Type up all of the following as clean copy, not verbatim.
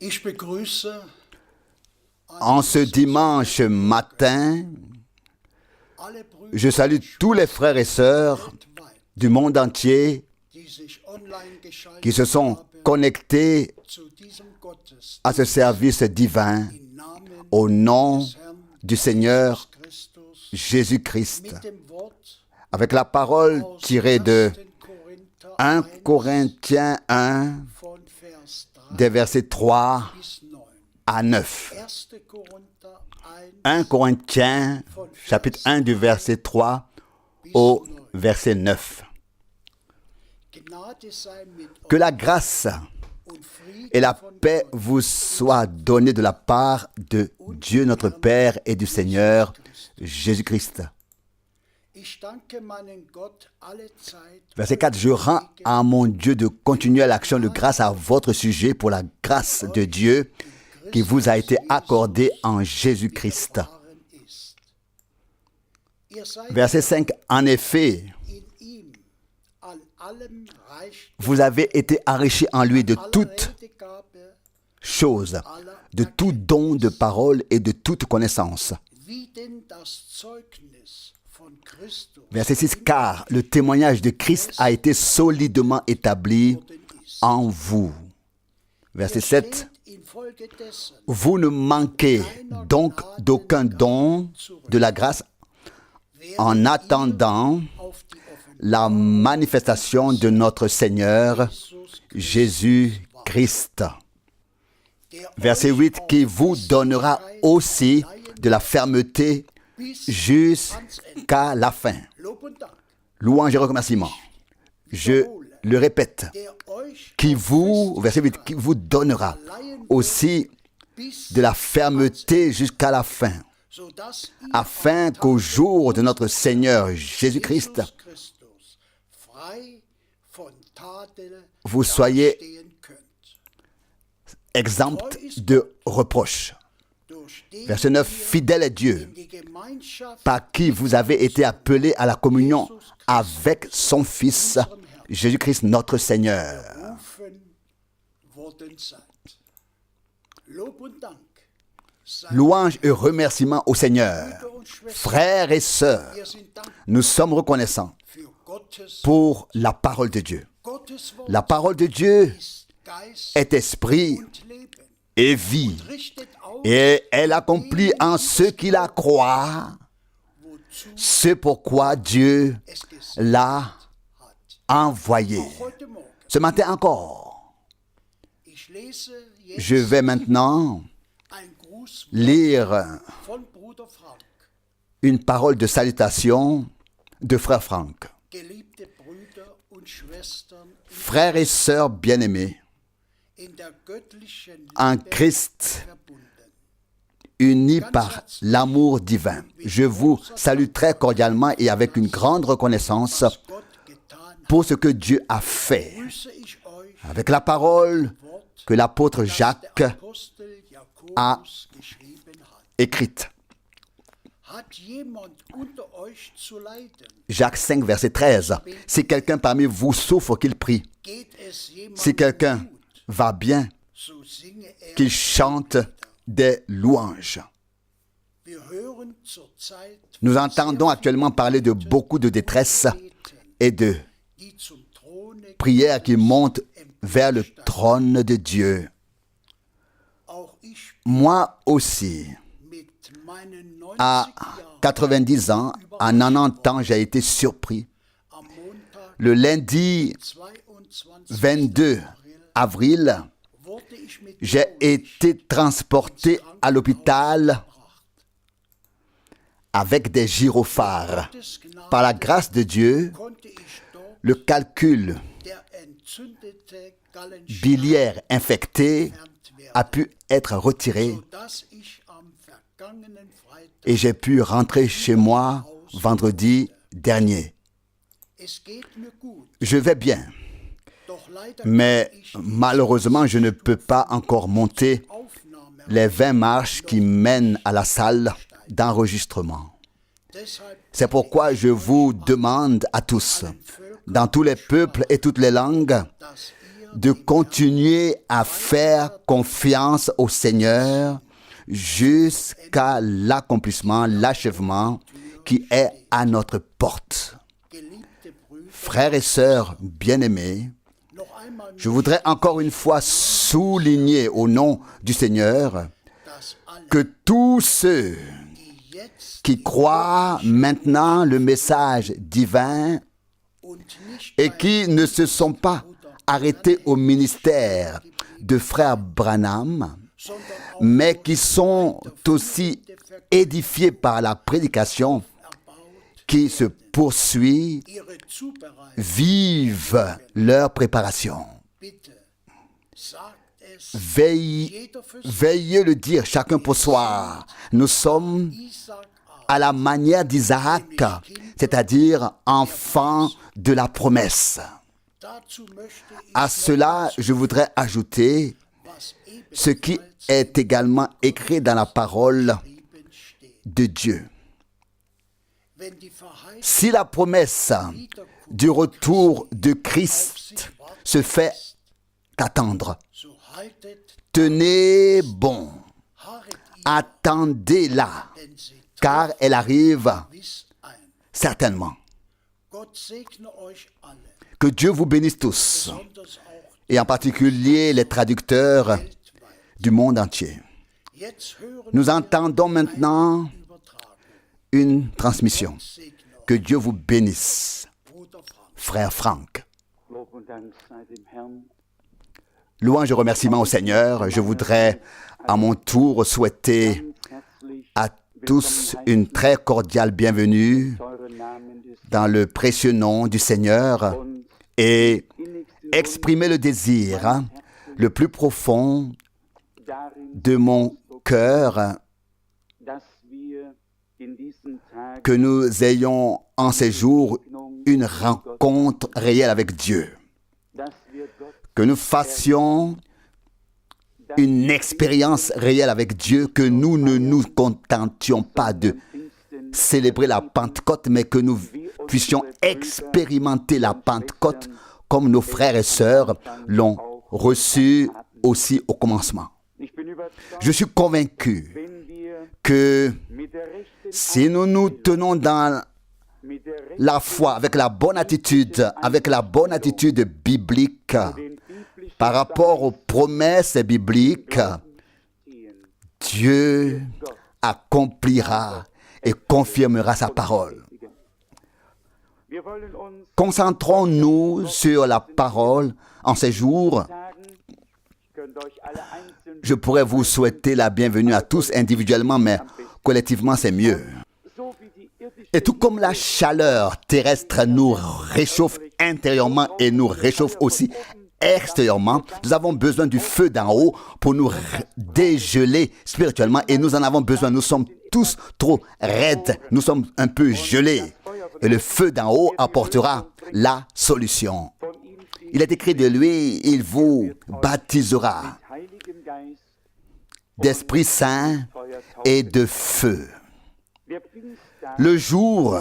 Ich begrüße En ce dimanche matin, alle Brüder je salue tous les frères et sœurs weltweit, du monde entier die sich online geschaltet qui se sont haben connectés zu diesem Gottesdienst à ce service divin im Namen au nom des Herrn du Seigneur Christus Jésus-Christ, mit dem Wort avec la parole aus tirée de 1. 1 Corinthiens 1, von Vers 3 des versets 3 bis 9. à 9. 1. Korinther 1 Corinthiens, chapitre 1 du verset 3 au verset 9. Gnade sei mit Que euch la grâce und Frieden et la von paix Gott vous soient données de la part de Dieu notre Père et du Seigneur Jésus-Christ. Ich danke meinen Gott alle Zeit Verset 4. Je rends à mon Dieu de continuer l'action de grâce à votre sujet pour la grâce de Dieu qui vous a été accordée en Jésus-Christ. widerfahren ist. Ihr seid Verset 5. En effet, in ihm an allem reich vous avez été enrichis en lui de aller toutes Redegabe, choses, aller de tout don de parole et de toute connaissance. wie denn das Zeugnis von Christus Verset 6. Car le témoignage de Christ a été solidement établi worden ist. en vous. Verset 7. Steht infolgedessen Vous ne manquez donc d'aucun don de la grâce en attendant auf die la manifestation de notre Seigneur Jésus-Christ. der Verset 8. Qui vous donnera aussi de la fermeté jusqu'à la fin. Lob und Dank, Louange et remerciement. Je le répète. der euch Qui vous, verset 8, qui vous donnera aussi bis de la fermeté jusqu'à la fin, sodass ihr afin qu'au jour de notre Seigneur Jésus-Christ, Jesus Christus frei von Tadel vous soyez stehen könnt. exempt de reproche. Durch den Verset 9, fidèle est Dieu, in die Gemeinschaft par qui vous avez été appelés à la communion avec son Fils, Jésus-Christ notre Seigneur. berufen worden seid. Lob und Dank sei Louange et remerciement au Seigneur. Brüder und Schwestern, Frères et sœurs, wir sind dankbar nous sommes reconnaissants für Gottes pour la parole de Dieu. Gottes Wort La parole de Dieu ist Geist est esprit und Leben. et vie, Richtet auf, et elle accomplit en ceux qui la croient wozu ce pourquoi Dieu es gesandt l'a hat. envoyé. Heute Morgen, Ce matin encore, ich lese jetzt je vais maintenant ein Gruß lire von Bruder Frank. une parole de salutation de frère Franck. Geliebte Brüder und Schwestern Frères et sœurs bien-aimés, in der göttlichen en Liebe Christ, verbunden. unis par l'amour divin. Je vous salue très cordialement et avec une grande reconnaissance Was Gott getan hat, pour ce que Dieu a fait. grüße ich euch Avec la parole Wort, que l'apôtre das Jacques der Apostel Jakobus geschrieben hat. écrite. Hat jemand unter euch zu leiden? Jacques 5, verset 13. Si quelqu'un parmi vous souffre, qu'il prie. Geht es jemand Si quelqu'un gut, va bien, so singe er. qu'il chante des louanges. Wir hören zur Zeit Nous entendons actuellement parler de beaucoup de détresse et de die zum Throne prières qui montent vers le trône de Dieu. auch ich Moi aussi, mit meinen 90 à Jahren 90 ans, à 90 ans, j'ai été surpris. am Montag, Le lundi 22. 22 avril, wurde ich mit j'ai été transporté à l'hôpital avec des gyrophares. Gottes Gnade Par la grâce de Dieu, konnte ich dort le calcul der entzündete Gallenstein biliaire infecté entfernt werden, a pu être retiré sodass ich am vergangenen Freitag et j'ai pu rentrer chez moi vendredi dernier. es geht mir gut, Je vais bien, doch leider mais kann ich malheureusement, je ne peux pas encore monter Aufnahme. les 20 marches qui mènent à la salle d'enregistrement. Deshalb C'est pourquoi je vous demande à tous, dans tous les peuples et toutes les langues, dass ihr de continuer à faire confiance au Seigneur jusqu'à l'accomplissement, l'achèvement qui est à notre porte. Frères et sœurs bien-aimés, je voudrais encore une fois souligner au nom du Seigneur que tous ceux qui croient maintenant le message divin et qui ne se sont pas arrêtés au ministère de frère Branham, mais qui sont aussi édifiés par la prédication qui se poursuit, vivent leur préparation. Veuillez le dire chacun pour soi. Nous sommes à la manière d'Isaac, c'est-à-dire enfants de la promesse. À cela, je voudrais ajouter ce qui est également écrit dans la parole de Dieu. Si la promesse du retour de Christ se fait attendre, tenez bon, attendez-la, car elle arrive certainement. Que Dieu vous bénisse tous, et en particulier les traducteurs du monde entier. Nous entendons maintenant une transmission. Que Dieu vous bénisse, frère Franck. Louange et remerciements au Seigneur. Je voudrais à mon tour souhaiter à tous une très cordiale bienvenue dans le précieux nom du Seigneur et exprimer le désir le plus profond de mon cœur que nous ayons en ces jours une rencontre réelle avec Dieu. Que nous fassions une expérience réelle avec Dieu, que nous ne nous contentions pas de célébrer la Pentecôte, mais que nous puissions expérimenter la Pentecôte comme nos frères et sœurs l'ont reçue aussi au commencement. Je suis convaincu que si nous nous tenons dans la foi avec la bonne attitude biblique par rapport aux promesses bibliques, Dieu accomplira et confirmera sa parole. Concentrons-nous sur la parole en ces jours. Je pourrais vous souhaiter la bienvenue à tous individuellement, mais collectivement, c'est mieux. Et tout comme la chaleur terrestre nous réchauffe intérieurement et nous réchauffe aussi extérieurement, nous avons besoin du feu d'en haut pour nous dégeler spirituellement et nous en avons besoin. Nous sommes tous trop raides, nous sommes un peu gelés. Et le feu d'en haut apportera la solution. Il est écrit de lui, il vous baptisera d'Esprit Saint et de feu. Le jour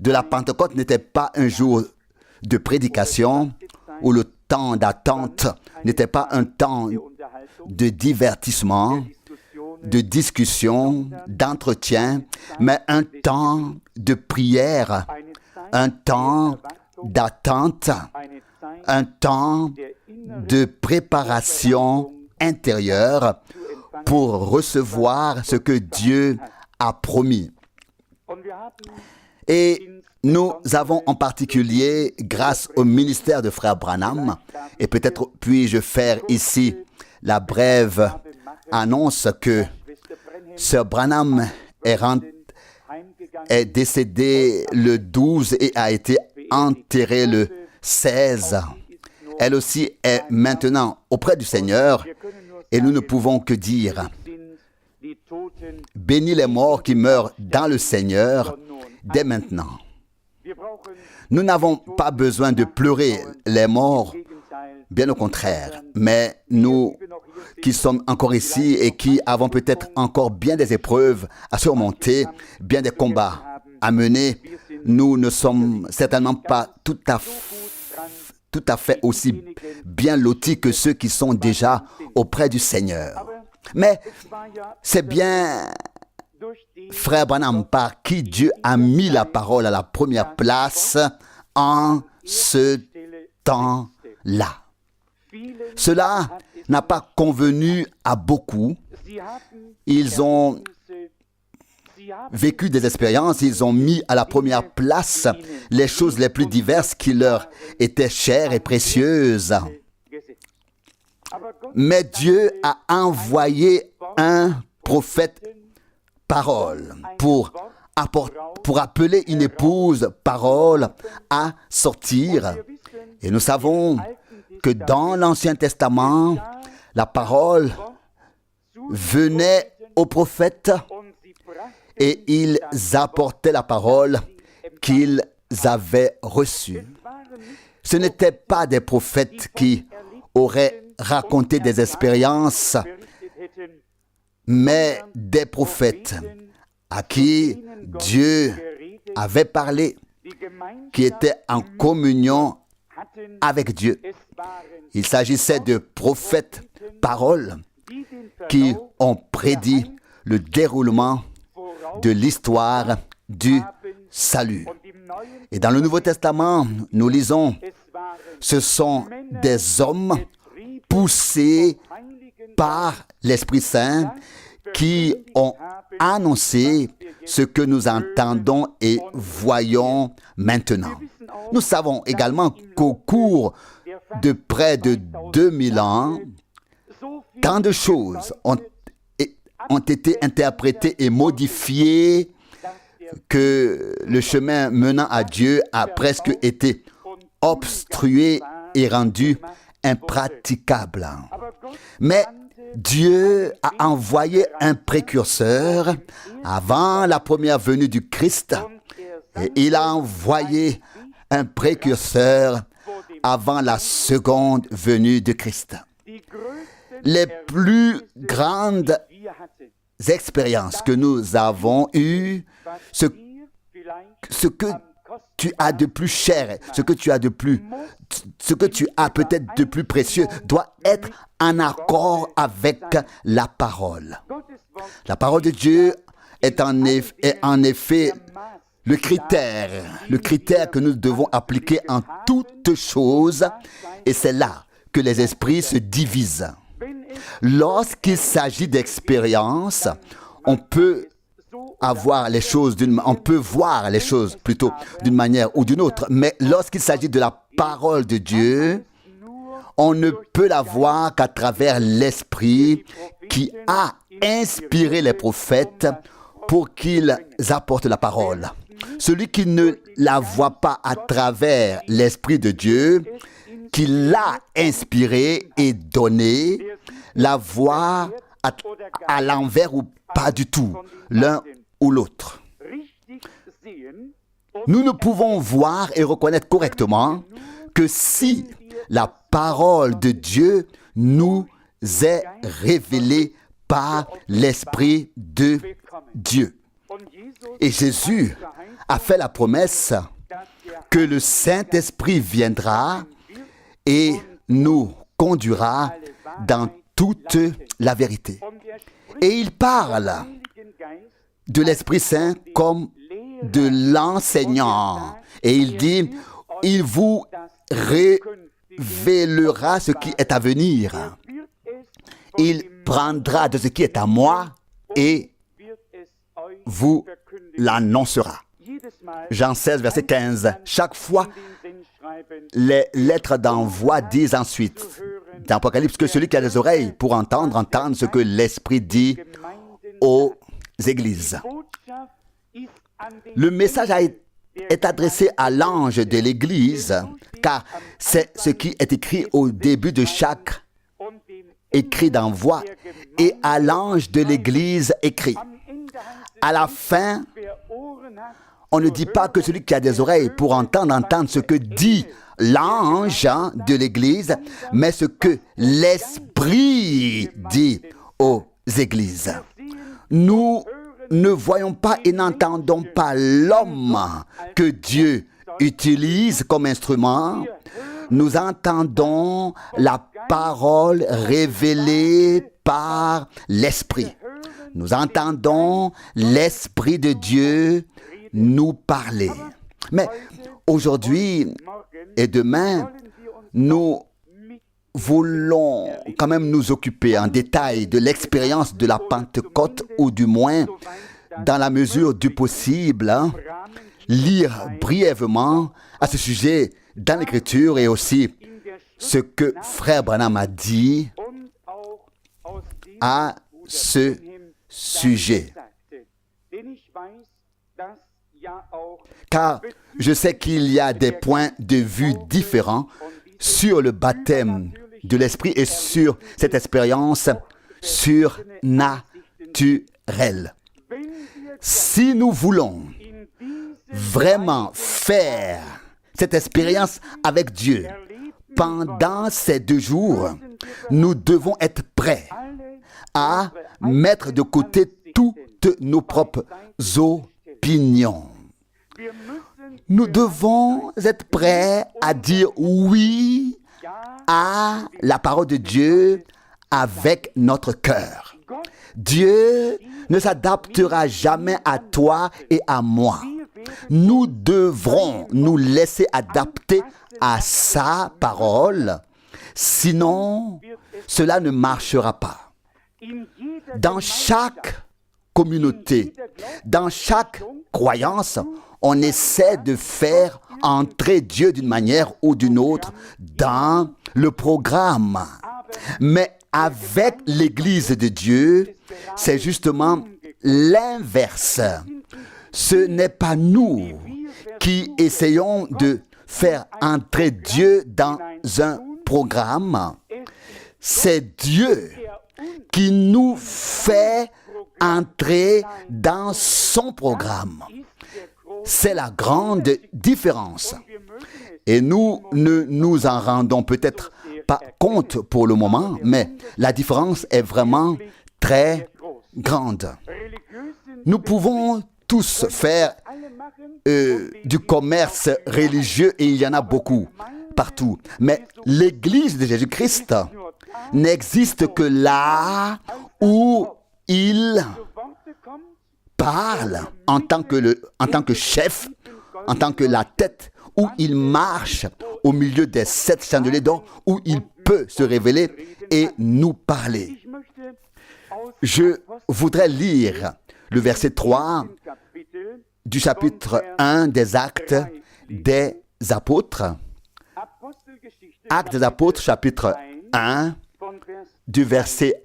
de la Pentecôte n'était pas un jour de prédication où le temps d'attente n'était pas un temps de divertissement, de discussion, d'entretien, mais un temps de prière, un temps d'attente, un temps de préparation intérieure pour recevoir ce que Dieu a promis. Et nous avons en particulier, grâce au ministère de Frère Branham, et peut-être puis-je faire ici la brève annonce que Sœur Branham est décédée le 12 et a été enterrée le 16. Elle aussi est maintenant auprès du Seigneur et nous ne pouvons que dire: bénis les morts qui meurent dans le Seigneur dès maintenant. Nous n'avons pas besoin de pleurer les morts, bien au contraire, mais nous qui sommes encore ici et qui avons peut-être encore bien des épreuves à surmonter, bien des combats à mener, nous ne sommes certainement pas tout à tout à fait aussi bien lotis que ceux qui sont déjà auprès du Seigneur. Mais c'est bien Frère Branham par qui Dieu a mis la parole à la première place en ce temps-là. Cela n'a pas convenu à beaucoup. Ils ont vécu des expériences, ils ont mis à la première place les choses les plus diverses qui leur étaient chères et précieuses. Mais Dieu a envoyé un prophète parole pour appeler une épouse parole à sortir. Et nous savons que dans l'Ancien Testament, la parole venait aux prophètes et ils apportaient la parole qu'ils avaient reçue. Ce n'étaient pas des prophètes qui auraient raconté des expériences, mais des prophètes à qui Dieu avait parlé, qui étaient en communion avec Dieu. Il s'agissait de prophètes paroles qui ont prédit le déroulement de l'histoire du salut. Et dans le Nouveau Testament, nous lisons, ce sont des hommes poussés par l'Esprit Saint qui ont annoncé ce que nous entendons et voyons maintenant. Nous savons également qu'au cours de près de 2000 ans, tant de choses ont été interprétées et modifiées que le chemin menant à Dieu a presque été obstrué et rendu impraticable. Mais Dieu a envoyé un précurseur avant la première venue du Christ et il a envoyé un précurseur avant la seconde venue de Christ. Les plus grandes expériences que nous avons eues, ce que tu as de plus cher, ce que tu as peut-être de plus précieux, doit être en accord avec la parole. La parole de Dieu est en effet le critère que nous devons appliquer en toutes choses, et c'est là que les esprits se divisent. Lorsqu'il s'agit d'expérience, on peut voir les choses plutôt d'une manière ou d'une autre, mais lorsqu'il s'agit de la parole de Dieu, on ne peut la voir qu'à travers l'Esprit qui a inspiré les prophètes pour qu'ils apportent la parole. Celui qui ne la voit pas à travers l'Esprit de Dieu, qui l'a inspiré et donné, la voit à l'envers ou pas du tout, l'un ou l'autre. Nous ne pouvons voir et reconnaître correctement que si la parole de Dieu nous est révélée par l'Esprit de Dieu. Et Jésus a fait la promesse que le Saint-Esprit viendra et nous conduira dans toute la vérité. Et il parle de l'Esprit Saint comme de l'enseignant. Et il dit, il vous révélera ce qui est à venir. Il prendra de ce qui est à moi et vous l'annoncera. Jean 16, verset 15. Chaque fois, les lettres d'envoi disent ensuite, dans l'Apocalypse, que celui qui a des oreilles pour entendre ce que l'Esprit dit aux églises. Le message est adressé à l'ange de l'église, car c'est ce qui est écrit au début de chaque écrit d'envoi, et à l'ange de l'église écrit. À la fin, on ne dit pas que celui qui a des oreilles pour entendre ce que dit l'ange de l'église, mais ce que l'Esprit dit aux églises. Nous ne voyons pas et n'entendons pas l'homme que Dieu utilise comme instrument. nous entendons la parole révélée par l'Esprit. Nous entendons l'Esprit de Dieu nous parler. Mais aujourd'hui et demain, nous voulons quand même nous occuper en détail de l'expérience de la Pentecôte, ou du moins, dans la mesure du possible, lire brièvement à ce sujet dans l'Écriture et aussi ce que Frère Branham a dit à ce sujet. Car je sais qu'il y a des points de vue différents sur le baptême de l'Esprit et sur cette expérience surnaturelle. Si nous voulons vraiment faire cette expérience avec Dieu pendant ces 2 jours, nous devons être prêts à mettre de côté toutes nos propres opinions. Nous devons être prêts à dire oui à la parole de Dieu avec notre cœur. Dieu ne s'adaptera jamais à toi et à moi. Nous devrons nous laisser adapter à sa parole, sinon cela ne marchera pas. Dans chaque communauté, dans chaque croyance, on essaie de faire entrer Dieu d'une manière ou d'une autre dans le programme. Mais avec l'Église de Dieu, c'est justement l'inverse. Ce n'est pas nous qui essayons de faire entrer Dieu dans un programme. C'est Dieu qui nous fait entrer dans son programme. C'est la grande différence. Et nous ne nous en rendons peut-être pas compte pour le moment, mais la différence est vraiment très grande. Nous pouvons tous faire du commerce religieux, et il y en a beaucoup partout. Mais l'Église de Jésus-Christ n'existe que là où il parle en tant que chef, en tant que la tête, où il marche au milieu des 7 chandeliers d'or, où il peut se révéler et nous parler. Je voudrais lire le verset 3 du chapitre 1 des Actes des Apôtres. Actes des Apôtres, chapitre 1, du verset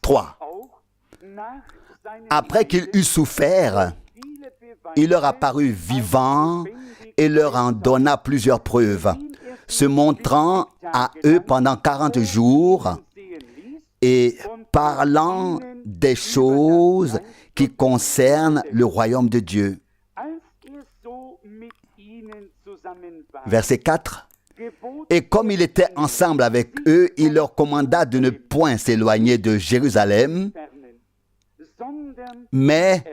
3. Après qu'il eut souffert, il leur apparut vivant et leur en donna plusieurs preuves, se montrant à eux pendant 40 jours et parlant des choses qui concernent le royaume de Dieu. Verset 4. Et comme il était ensemble avec eux, il leur commanda de ne point s'éloigner de Jérusalem, mais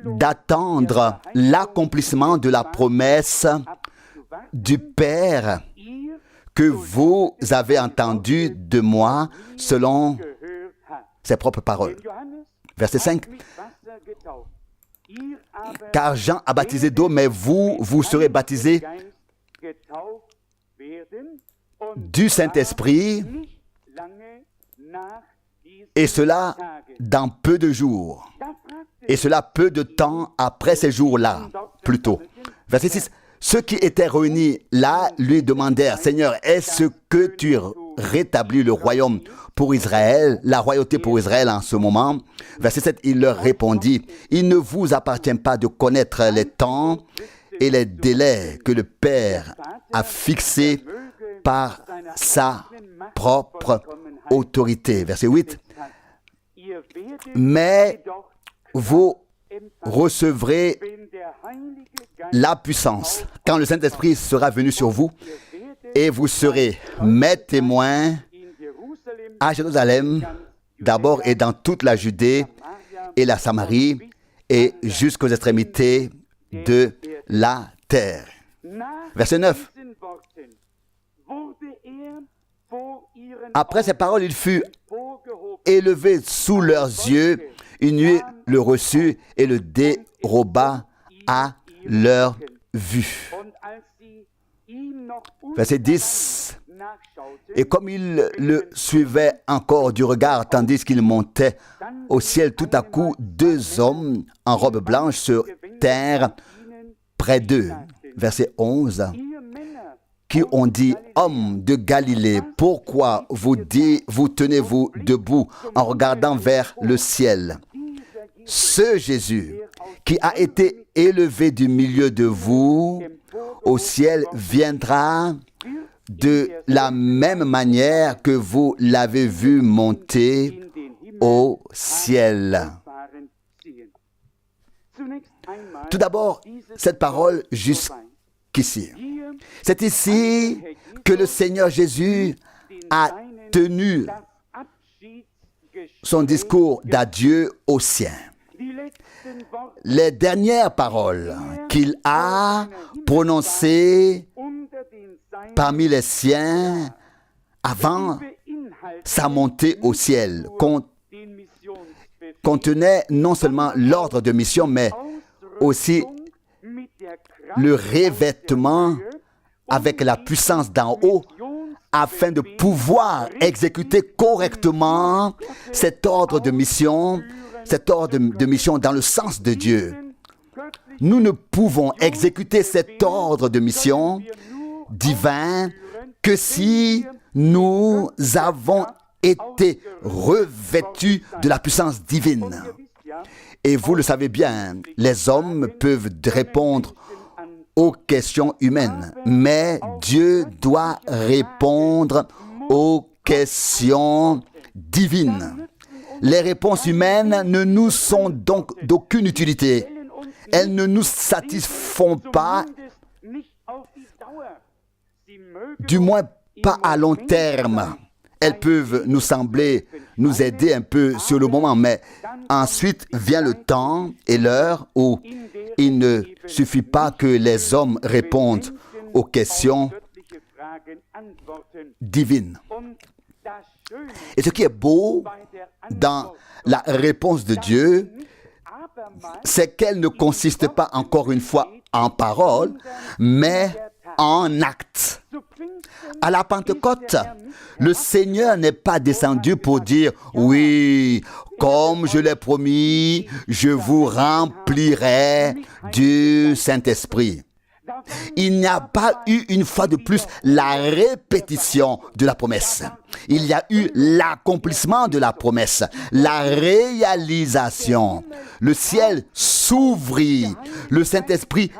d'attendre l'accomplissement de la promesse du Père que vous avez entendu de moi selon ses propres paroles. Verset 5. Car Jean a baptisé d'eau, mais vous serez baptisés du Saint-Esprit, et cela dans peu de jours. Et cela peu de temps après ces jours-là, plutôt. Verset 6. Ceux qui étaient réunis là lui demandèrent, Seigneur, est-ce que tu rétablis le royaume pour Israël, la royauté pour Israël en ce moment? Verset 7, il leur répondit, il ne vous appartient pas de connaître les temps et les délais que le Père a fixés par sa propre autorité. Verset 8, mais vous recevrez la puissance quand le Saint-Esprit sera venu sur vous, et vous serez mes témoins à Jérusalem, d'abord et dans toute la Judée et la Samarie, et jusqu'aux extrémités de la terre. Verset 9. Après ces paroles, il fut élevé sous leurs yeux. Une nuée le reçut et le déroba à leur vue. Verset 10. Et comme il le suivait encore du regard, tandis qu'il montait au ciel, tout à coup, deux hommes en robe blanche se tinrent près d'eux. Verset 11. Qui ont dit, hommes de Galilée, pourquoi vous tenez-vous debout en regardant vers le ciel? Ce Jésus qui a été élevé du milieu de vous au ciel viendra de la même manière que vous l'avez vu monter au ciel. Tout d'abord, cette parole jusqu'ici. C'est ici que le Seigneur Jésus a tenu son discours d'adieu aux siens. Les dernières paroles qu'il a prononcées parmi les siens avant sa montée au ciel contenaient non seulement l'ordre de mission, mais aussi le revêtement avec la puissance d'en haut afin de pouvoir exécuter correctement cet ordre de mission dans le sens de Dieu. Nous ne pouvons exécuter cet ordre de mission divin que si nous avons été revêtus de la puissance divine. Et vous le savez bien, les hommes peuvent répondre aux questions humaines, mais Dieu doit répondre aux questions divines. Les réponses humaines ne nous sont donc d'aucune utilité. Elles ne nous satisfont pas, du moins pas à long terme. Elles peuvent nous sembler nous aider un peu sur le moment, mais ensuite vient le temps et l'heure où il ne suffit pas que les hommes répondent aux questions divines. Et ce qui est beau dans la réponse de Dieu, c'est qu'elle ne consiste pas encore une fois en paroles, mais en actes. À la Pentecôte, le Seigneur n'est pas descendu pour dire « Oui, comme je l'ai promis, je vous remplirai du Saint-Esprit ». Il n'y a pas eu une fois de plus la répétition de la promesse. Il y a eu l'accomplissement de la promesse, la réalisation. Le ciel s'ouvrit, le Saint-Esprit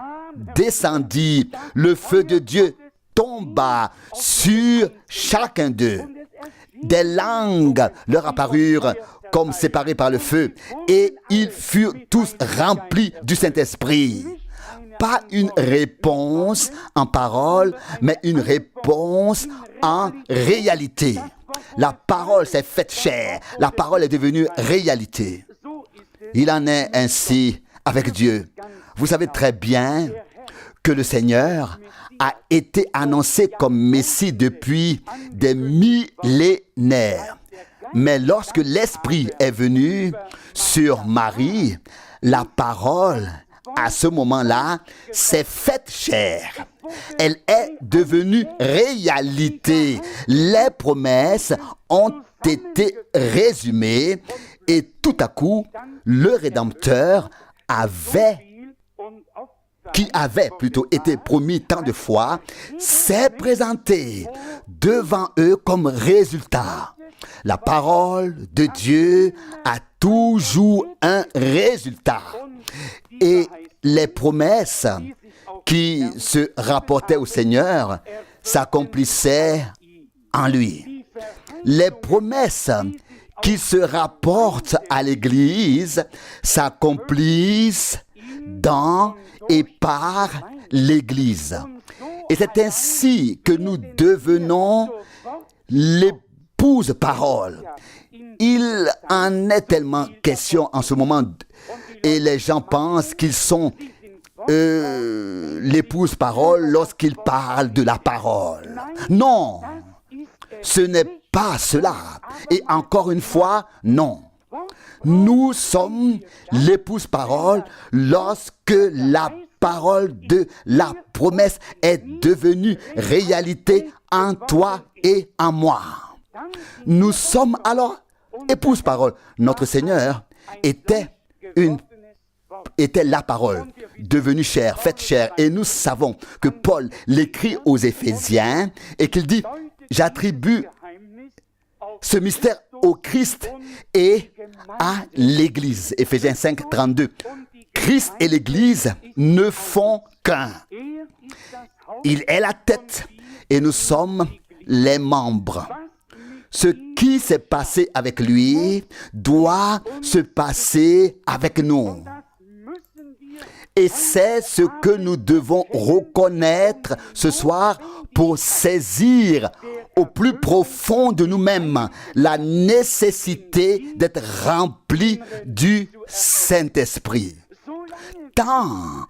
descendit, le feu de Dieu tomba sur chacun d'eux. Des langues leur apparurent comme séparées par le feu, et ils furent tous remplis du Saint-Esprit. Pas une réponse en parole, mais une réponse en réalité. La parole s'est faite chair, la parole est devenue réalité. Il en est ainsi avec Dieu. Vous savez très bien que le Seigneur a été annoncé comme Messie depuis des millénaires. Mais lorsque l'Esprit est venu sur Marie, la parole, à ce moment-là, s'est faite chair. Elle est devenue réalité. Les promesses ont été résumées et tout à coup, le Rédempteur qui avait plutôt été promis tant de fois, s'est présenté devant eux comme résultat. La parole de Dieu a toujours un résultat. Et les promesses qui se rapportaient au Seigneur s'accomplissaient en lui. Les promesses qui se rapportent à l'Église s'accomplissent dans et par l'Église. Et c'est ainsi que nous devenons l'épouse parole. Il en est tellement question en ce moment et les gens pensent qu'ils sont l'épouse parole lorsqu'il parle de la parole. Non, ce n'est pas cela. Et encore une fois, non. Nous sommes l'épouse parole lorsque la parole de la promesse est devenue réalité en toi et en moi. Nous sommes alors épouse parole. Notre Seigneur était la parole, devenue chair, faite chair. Et nous savons que Paul l'écrit aux Éphésiens et qu'il dit, j'attribue ce mystère au Christ et à l'Église. Éphésiens 5, 32. Christ et l'Église ne font qu'un. Il est la tête et nous sommes les membres. Ce qui s'est passé avec lui doit se passer avec nous. Et c'est ce que nous devons reconnaître ce soir pour saisir au plus profond de nous-mêmes la nécessité d'être remplis du Saint-Esprit. Tant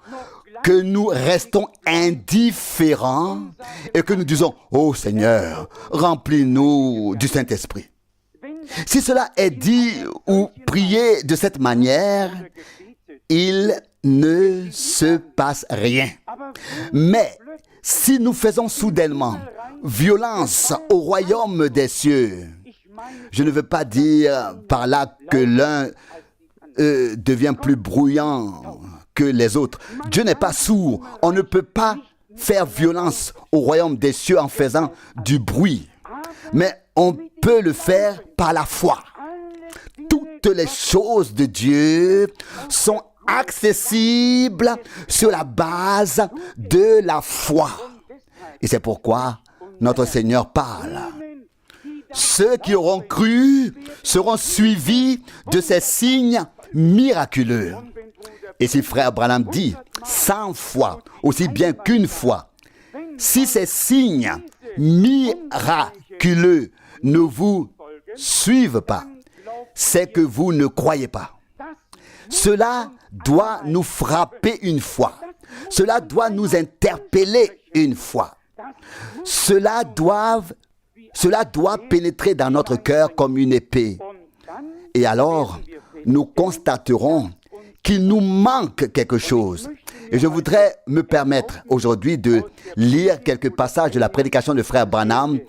que nous restons indifférents et que nous disons « Oh Seigneur, remplis-nous du Saint-Esprit ». Si cela est dit ou prié de cette manière, il ne se passe rien. Mais si nous faisons soudainement violence au royaume des cieux, je ne veux pas dire par là que l'un devient plus bruyant que les autres. Dieu n'est pas sourd. On ne peut pas faire violence au royaume des cieux en faisant du bruit. Mais on peut le faire par la foi. Toutes les choses de Dieu sont accessibles sur la base de la foi. Et c'est pourquoi notre Seigneur parle. Ceux qui auront cru seront suivis de ces signes miraculeux. Et si frère Branham dit 100 fois, aussi bien qu'une fois, si ces signes miraculeux ne vous suivent pas, c'est que vous ne croyez pas. Cela doit nous frapper une fois. Cela doit nous interpeller une fois. Cela doit pénétrer dans notre cœur comme une épée. Et alors, nous constaterons qu'il nous manque quelque chose. Et je voudrais me permettre aujourd'hui de lire quelques passages de la prédication de frère Branham,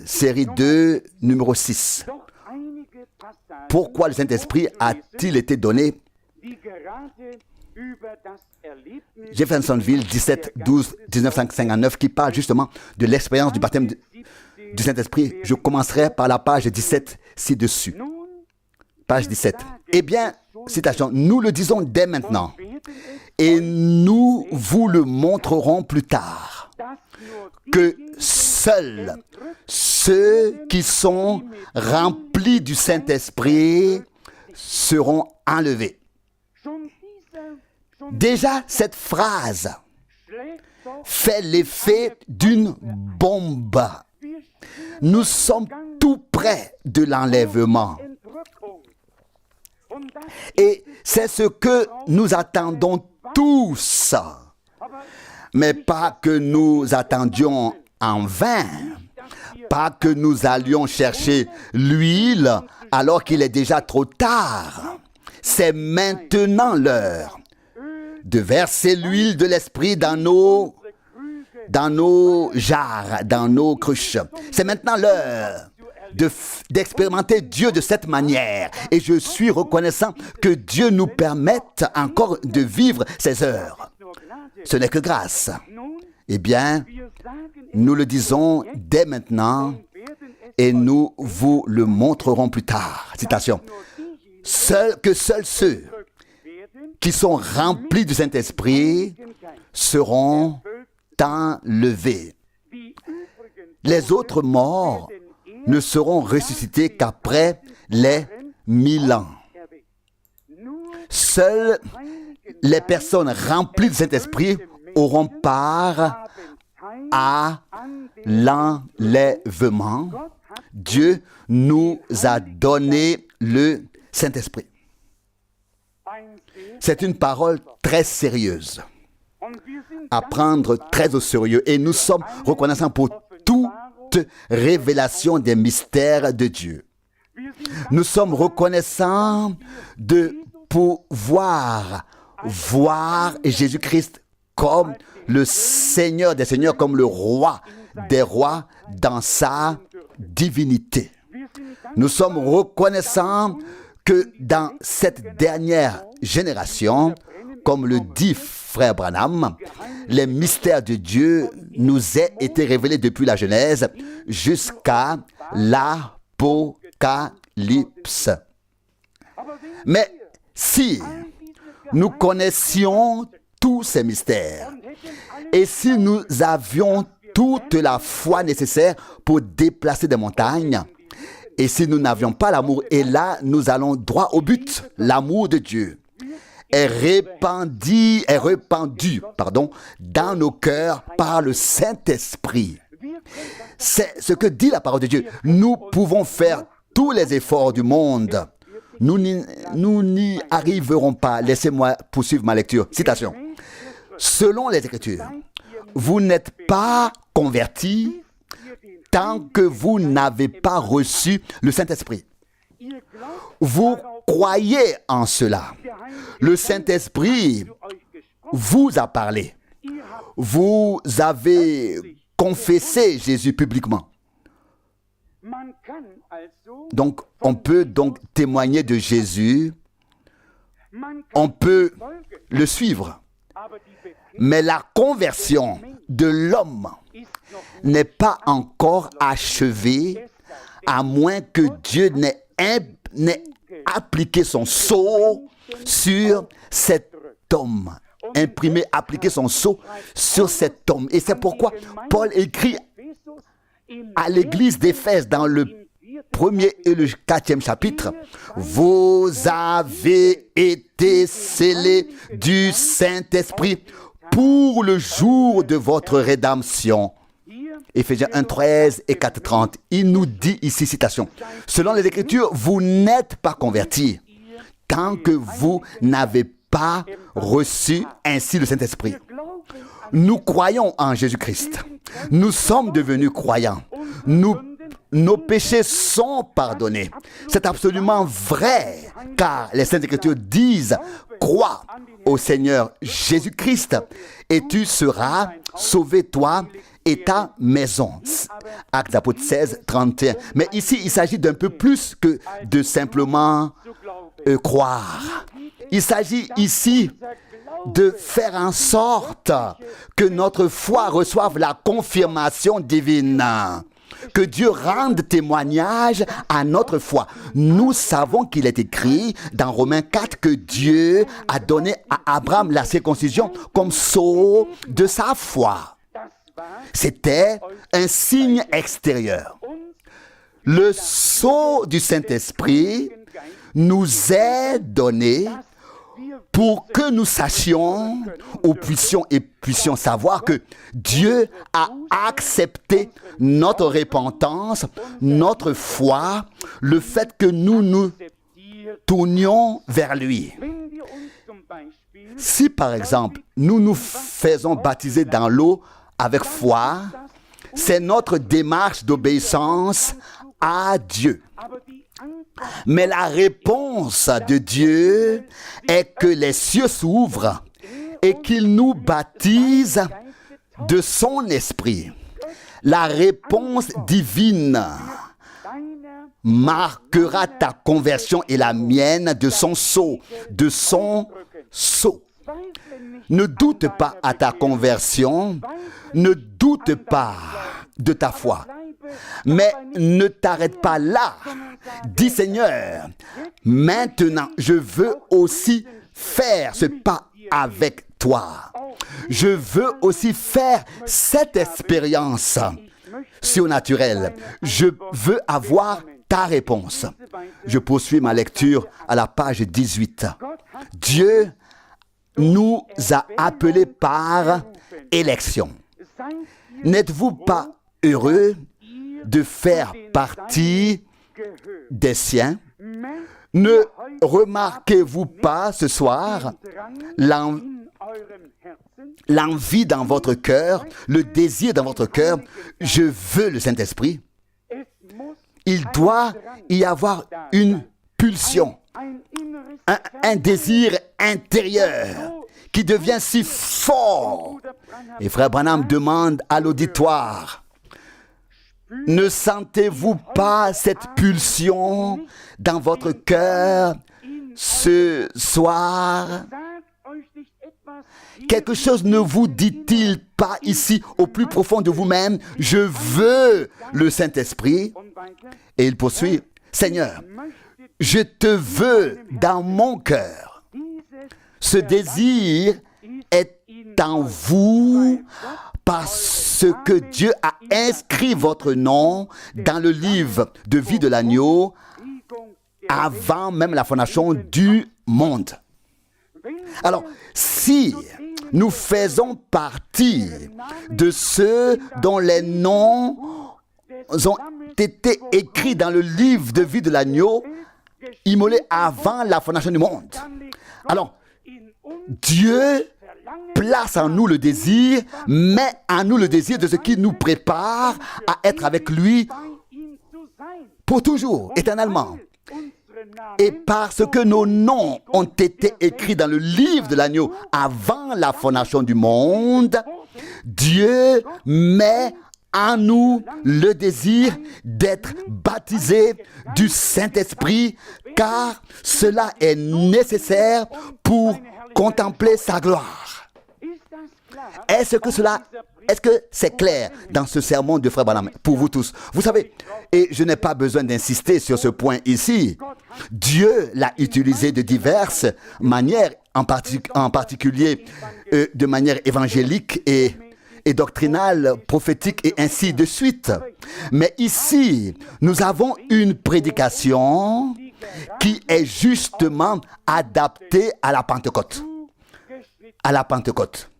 série 2, numéro 6. Pourquoi le Saint-Esprit a-t-il été donné? Jeffersonville, 17-12-1959, qui parle justement de l'expérience du baptême du Saint-Esprit. Je commencerai par la page 17 ci-dessus. Page 17. Eh bien, citation, nous le disons dès maintenant, et nous vous le montrerons plus tard, que seuls ceux qui sont remplis du Saint-Esprit seront enlevés. Déjà, cette phrase fait l'effet d'une bombe. Nous sommes tout près de l'enlèvement. Et c'est ce que nous attendons tous. Mais pas que nous attendions en vain. Pas que nous allions chercher l'huile alors qu'il est déjà trop tard. C'est maintenant l'heure de verser l'huile de l'Esprit dans nos jarres, dans nos cruches. C'est maintenant l'heure d'expérimenter Dieu de cette manière. Et je suis reconnaissant que Dieu nous permette encore de vivre ces heures. Ce n'est que grâce. Eh bien, nous le disons dès maintenant et nous vous le montrerons plus tard. Citation. Que seuls ceux qui sont remplis du Saint-Esprit seront enlevés. Les autres morts ne seront ressuscités qu'après les 1000 ans. Seules les personnes remplies du Saint-Esprit auront part à l'enlèvement. Dieu nous a donné le Saint-Esprit. C'est une parole très sérieuse, à prendre très au sérieux. Et nous sommes reconnaissants pour toute révélation des mystères de Dieu. Nous sommes reconnaissants de pouvoir voir Jésus-Christ comme le Seigneur des Seigneurs, comme le Roi des Rois dans sa divinité. Nous sommes reconnaissants que dans cette dernière génération, comme le dit Frère Branham, les mystères de Dieu nous aient été révélés depuis la Genèse jusqu'à l'Apocalypse. Mais si nous connaissions tous ces mystères, et si nous avions toute la foi nécessaire pour déplacer des montagnes, et si nous n'avions pas l'amour, et là nous allons droit au but, l'amour de Dieu est répandu dans nos cœurs par le Saint-Esprit. C'est ce que dit la parole de Dieu. Nous pouvons faire tous les efforts du monde. Nous n'y arriverons pas. Laissez-moi poursuivre ma lecture. Citation. Selon les Écritures, vous n'êtes pas convertis tant que vous n'avez pas reçu le Saint-Esprit. Vous croyez en cela. Le Saint-Esprit vous a parlé. Vous avez confessé Jésus publiquement. Donc, on peut donc témoigner de Jésus. On peut le suivre. Mais la conversion de l'homme n'est pas encore achevée, à moins que Dieu n'ait appliqué son sceau sur cet homme. Appliqué son sceau sur cet homme. Et c'est pourquoi Paul écrit à l'église d'Éphèse dans le 1er et le 4e chapitre: vous avez été scellés du Saint-Esprit pour le jour de votre rédemption. Éphésiens 1, 13 et 4, 30. Il nous dit ici, citation, selon les Écritures, vous n'êtes pas convertis tant que vous n'avez pas reçu ainsi le Saint-Esprit. Nous croyons en Jésus-Christ. Nous sommes devenus croyants. Nos péchés sont pardonnés. C'est absolument vrai, car les Saintes Écritures disent: crois au Seigneur Jésus-Christ et tu seras sauvé, toi et ta maison. Actes d'Apôtres 16, 31. Mais ici, il s'agit d'un peu plus que de simplement croire. Il s'agit ici de faire en sorte que notre foi reçoive la confirmation divine. Que Dieu rende témoignage à notre foi. Nous savons qu'il est écrit dans Romains 4 que Dieu a donné à Abraham la circoncision comme sceau de sa foi. C'était un signe extérieur. Le sceau du Saint-Esprit nous est donné pour que nous sachions ou puissions savoir que Dieu a accepté notre repentance, notre foi, le fait que nous nous tournions vers lui. Si par exemple nous nous faisons baptiser dans l'eau avec foi, c'est notre démarche d'obéissance à Dieu. Mais la réponse de Dieu est que les cieux s'ouvrent et qu'il nous baptise de son esprit. La réponse divine marquera ta conversion et la mienne de son sceau, Ne doute pas à ta conversion, ne doute pas de ta foi. Mais ne t'arrête pas là. Dis: Seigneur, maintenant je veux aussi faire ce pas avec toi. Je veux aussi faire cette expérience surnaturelle. Je veux avoir ta réponse. Je poursuis ma lecture à la page 18. Dieu nous a appelés par élection. N'êtes-vous pas heureux de faire partie des siens? Ne remarquez-vous pas ce soir l'envie dans votre cœur, le désir dans votre cœur? Je veux le Saint-Esprit. Il doit y avoir une pulsion, un désir intérieur qui devient si fort. Et frère Branham demande à l'auditoire, ne sentez-vous pas cette pulsion dans votre cœur ce soir? Quelque chose ne vous dit-il pas ici au plus profond de vous-même, je veux le Saint-Esprit? Et il poursuit, Seigneur, je te veux dans mon cœur. Ce désir est en vous parce que Dieu a inscrit votre nom dans le livre de vie de l'agneau avant même la fondation du monde. Alors, si nous faisons partie de ceux dont les noms ont été écrits dans le livre de vie de l'agneau, immolé avant la fondation du monde, alors Dieu place en nous le désir, met en nous le désir de ce qui nous prépare à être avec lui pour toujours, éternellement. Et parce que nos noms ont été écrits dans le livre de l'agneau avant la fondation du monde, Dieu met en nous le désir d'être baptisés du Saint-Esprit, car cela est nécessaire pour contempler sa gloire. Est-ce que c'est clair dans ce sermon de Frère Branham pour vous tous? Vous savez, et je n'ai pas besoin d'insister sur ce point ici, Dieu l'a utilisé de diverses manières, en particulier de manière évangélique et doctrinale, prophétique et ainsi de suite. Mais ici, nous avons une prédication qui est justement adaptée à la Pentecôte. À la Pentecôte.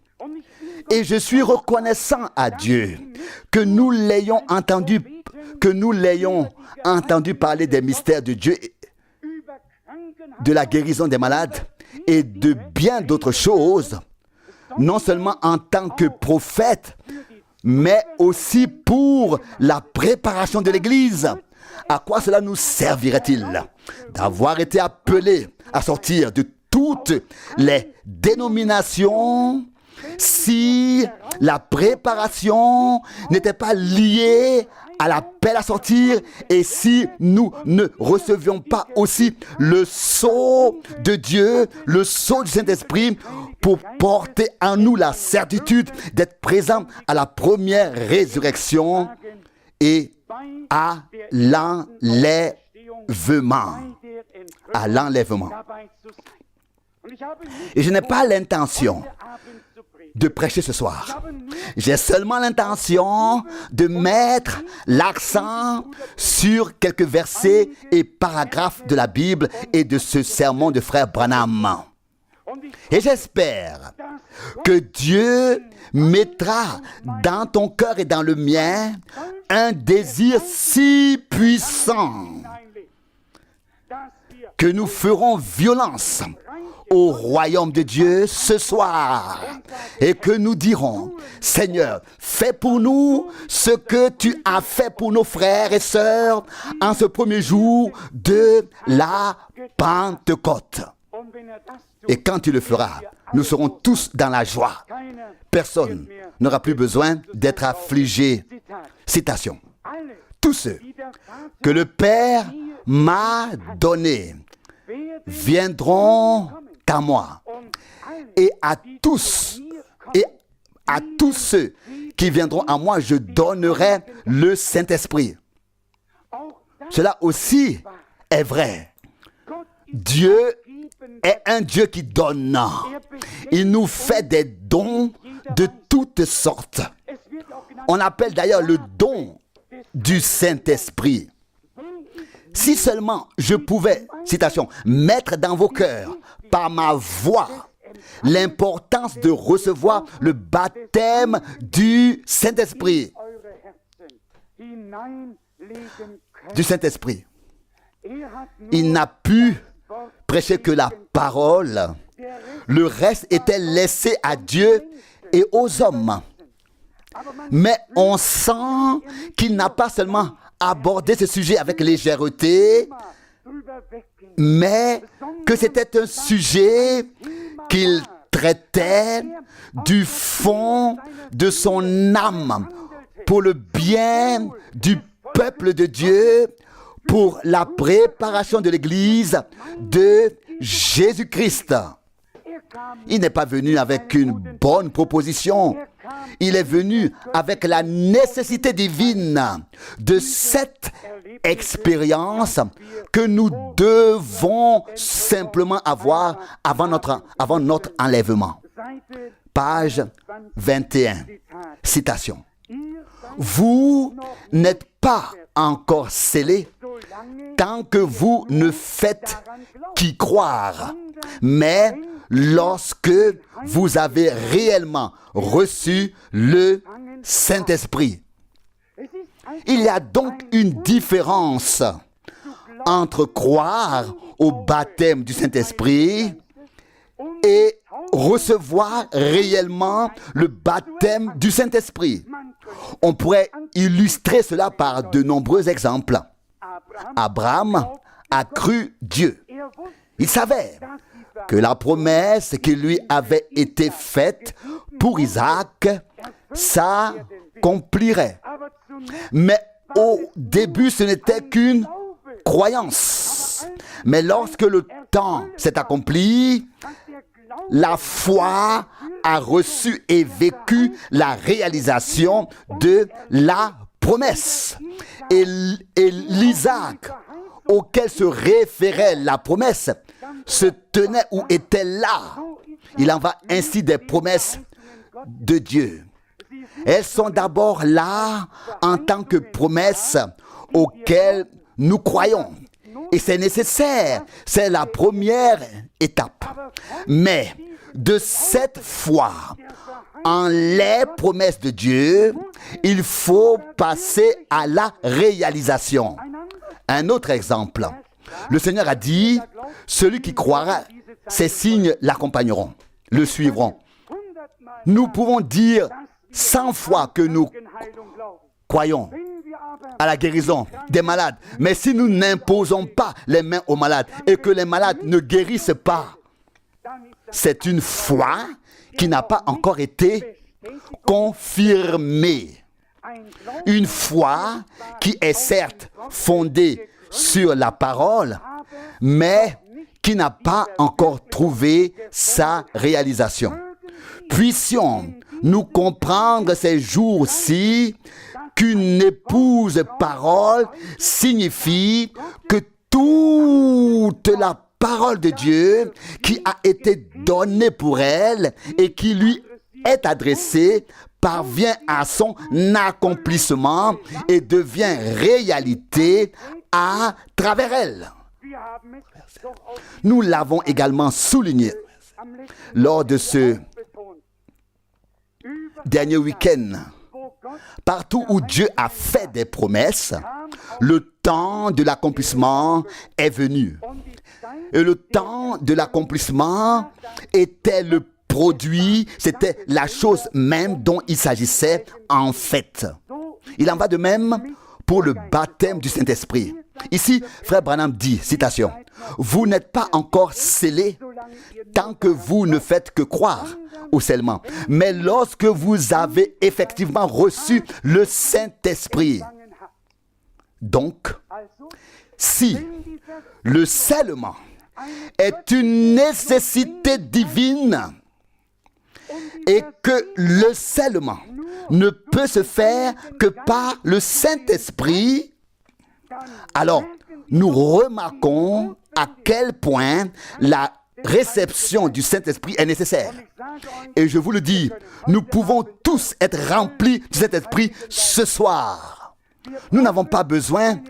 Et je suis reconnaissant à Dieu que nous l'ayons entendu parler des mystères de Dieu, de la guérison des malades et de bien d'autres choses, non seulement en tant que prophète, mais aussi pour la préparation de l'Église. À quoi cela nous servirait-il d'avoir été appelés à sortir de toutes les dénominations si la préparation n'était pas liée à l'appel à sortir et si nous ne recevions pas aussi le sceau de Dieu, le sceau du Saint-Esprit pour porter en nous la certitude d'être présents à la première résurrection et à l'enlèvement. À l'enlèvement. Et je n'ai pas l'intention de prêcher ce soir. J'ai seulement l'intention de mettre l'accent sur quelques versets et paragraphes de la Bible et de ce sermon de Frère Branham. Et j'espère que Dieu mettra dans ton cœur et dans le mien un désir si puissant que nous ferons violence au royaume de Dieu ce soir et que nous dirons, Seigneur, fais pour nous ce que tu as fait pour nos frères et sœurs en ce premier jour de la Pentecôte. Et quand tu le feras, nous serons tous dans la joie. Personne n'aura plus besoin d'être affligé. Citation. Tous ceux que le Père m'a donnés viendront à moi. Et à tous ceux qui viendront à moi, je donnerai le Saint-Esprit. Cela aussi est vrai. Dieu est un Dieu qui donne. Il nous fait des dons de toutes sortes. On appelle d'ailleurs le don du Saint-Esprit. Si seulement je pouvais, citation, mettre dans vos cœurs, par ma voix, l'importance de recevoir le baptême du Saint-Esprit. Du Saint-Esprit. Il n'a pu prêcher que la parole. Le reste était laissé à Dieu et aux hommes. Mais on sent qu'il n'a pas seulement abordé ce sujet avec légèreté, mais que c'était un sujet qu'il traitait du fond de son âme pour le bien du peuple de Dieu, pour la préparation de l'Église de Jésus-Christ. Il n'est pas venu avec une bonne proposition. Il est venu avec la nécessité divine de cette expérience que nous devons simplement avoir avant notre enlèvement. Page 21, citation. Vous n'êtes pas encore scellés tant que vous ne faites qu'y croire, mais lorsque vous avez réellement reçu le Saint-Esprit. Il y a donc une différence entre croire au baptême du Saint-Esprit et recevoir réellement le baptême du Saint-Esprit. On pourrait illustrer cela par de nombreux exemples. Abraham a cru Dieu. Il savait que la promesse qui lui avait été faite pour Isaac s'accomplirait. Mais au début, ce n'était qu'une croyance. Mais lorsque le temps s'est accompli, la foi a reçu et vécu la réalisation de la promesse. Et l'Isaac auquel se référait la promesse se tenait ou était là. Il en va ainsi des promesses de Dieu. Elles sont d'abord là en tant que promesses auxquelles nous croyons. Et c'est nécessaire, c'est la première étape. Mais de cette foi en les promesses de Dieu, il faut passer à la réalisation. Un autre exemple. Le Seigneur a dit, celui qui croira, ces signes l'accompagneront, le suivront. Nous pouvons dire 100 fois que nous croyons à la guérison des malades. Mais si nous n'imposons pas les mains aux malades et que les malades ne guérissent pas, c'est une foi qui n'a pas encore été confirmée. Une foi qui est certes fondée sur la parole, mais qui n'a pas encore trouvé sa réalisation. Puissions-nous comprendre ces jours-ci qu'une épouse parole signifie que toute la parole de Dieu qui a été donnée pour elle et qui lui est adressée parvient à son accomplissement et devient réalité à travers elle. Nous l'avons également souligné lors de ce dernier week-end. Partout où Dieu a fait des promesses, le temps de l'accomplissement est venu. Et le temps de l'accomplissement était le produit, c'était la chose même dont il s'agissait en fait. Il en va de même pour le baptême du Saint-Esprit. Ici, Frère Branham dit, citation, « Vous n'êtes pas encore scellés tant que vous ne faites que croire au scellement. Mais lorsque vous avez effectivement reçu le Saint-Esprit. » Donc, si le scellement est une nécessité divine et que le scellement ne peut se faire que par le Saint-Esprit, alors nous remarquons à quel point la réception du Saint-Esprit est nécessaire. Et je vous le dis, nous pouvons tous être remplis du Saint-Esprit ce soir. Nous n'avons pas besoin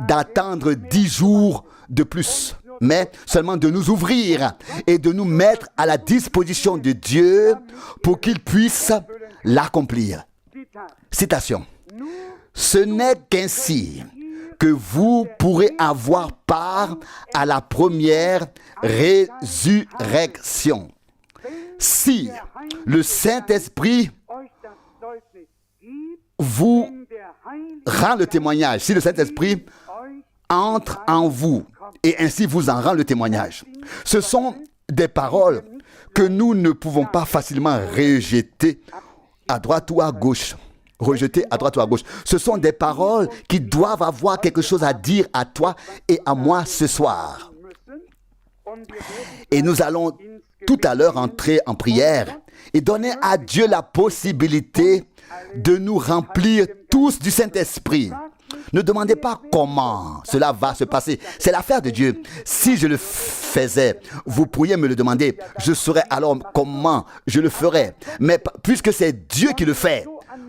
d'attendre 10 jours de plus, mais seulement de nous ouvrir et de nous mettre à la disposition de Dieu pour qu'il puisse l'accomplir. Citation. Ce n'est qu'ainsi que vous pourrez avoir part à la première résurrection. Si le Saint-Esprit vous rend le témoignage, si le Saint-Esprit entre en vous et ainsi vous en rend le témoignage. Ce sont des paroles que nous ne pouvons pas facilement rejeter à droite ou à gauche. Rejeter à droite ou à gauche. Ce sont des paroles qui doivent avoir quelque chose à dire à toi et à moi ce soir. Et nous allons tout à l'heure entrer en prière et donner à Dieu la possibilité de nous remplir tous du Saint-Esprit. Ne demandez pas comment cela va se passer. C'est l'affaire de Dieu. Si je le faisais, vous pourriez me le demander. Je saurais alors comment je le ferais. Mais puisque c'est Dieu qui le fait,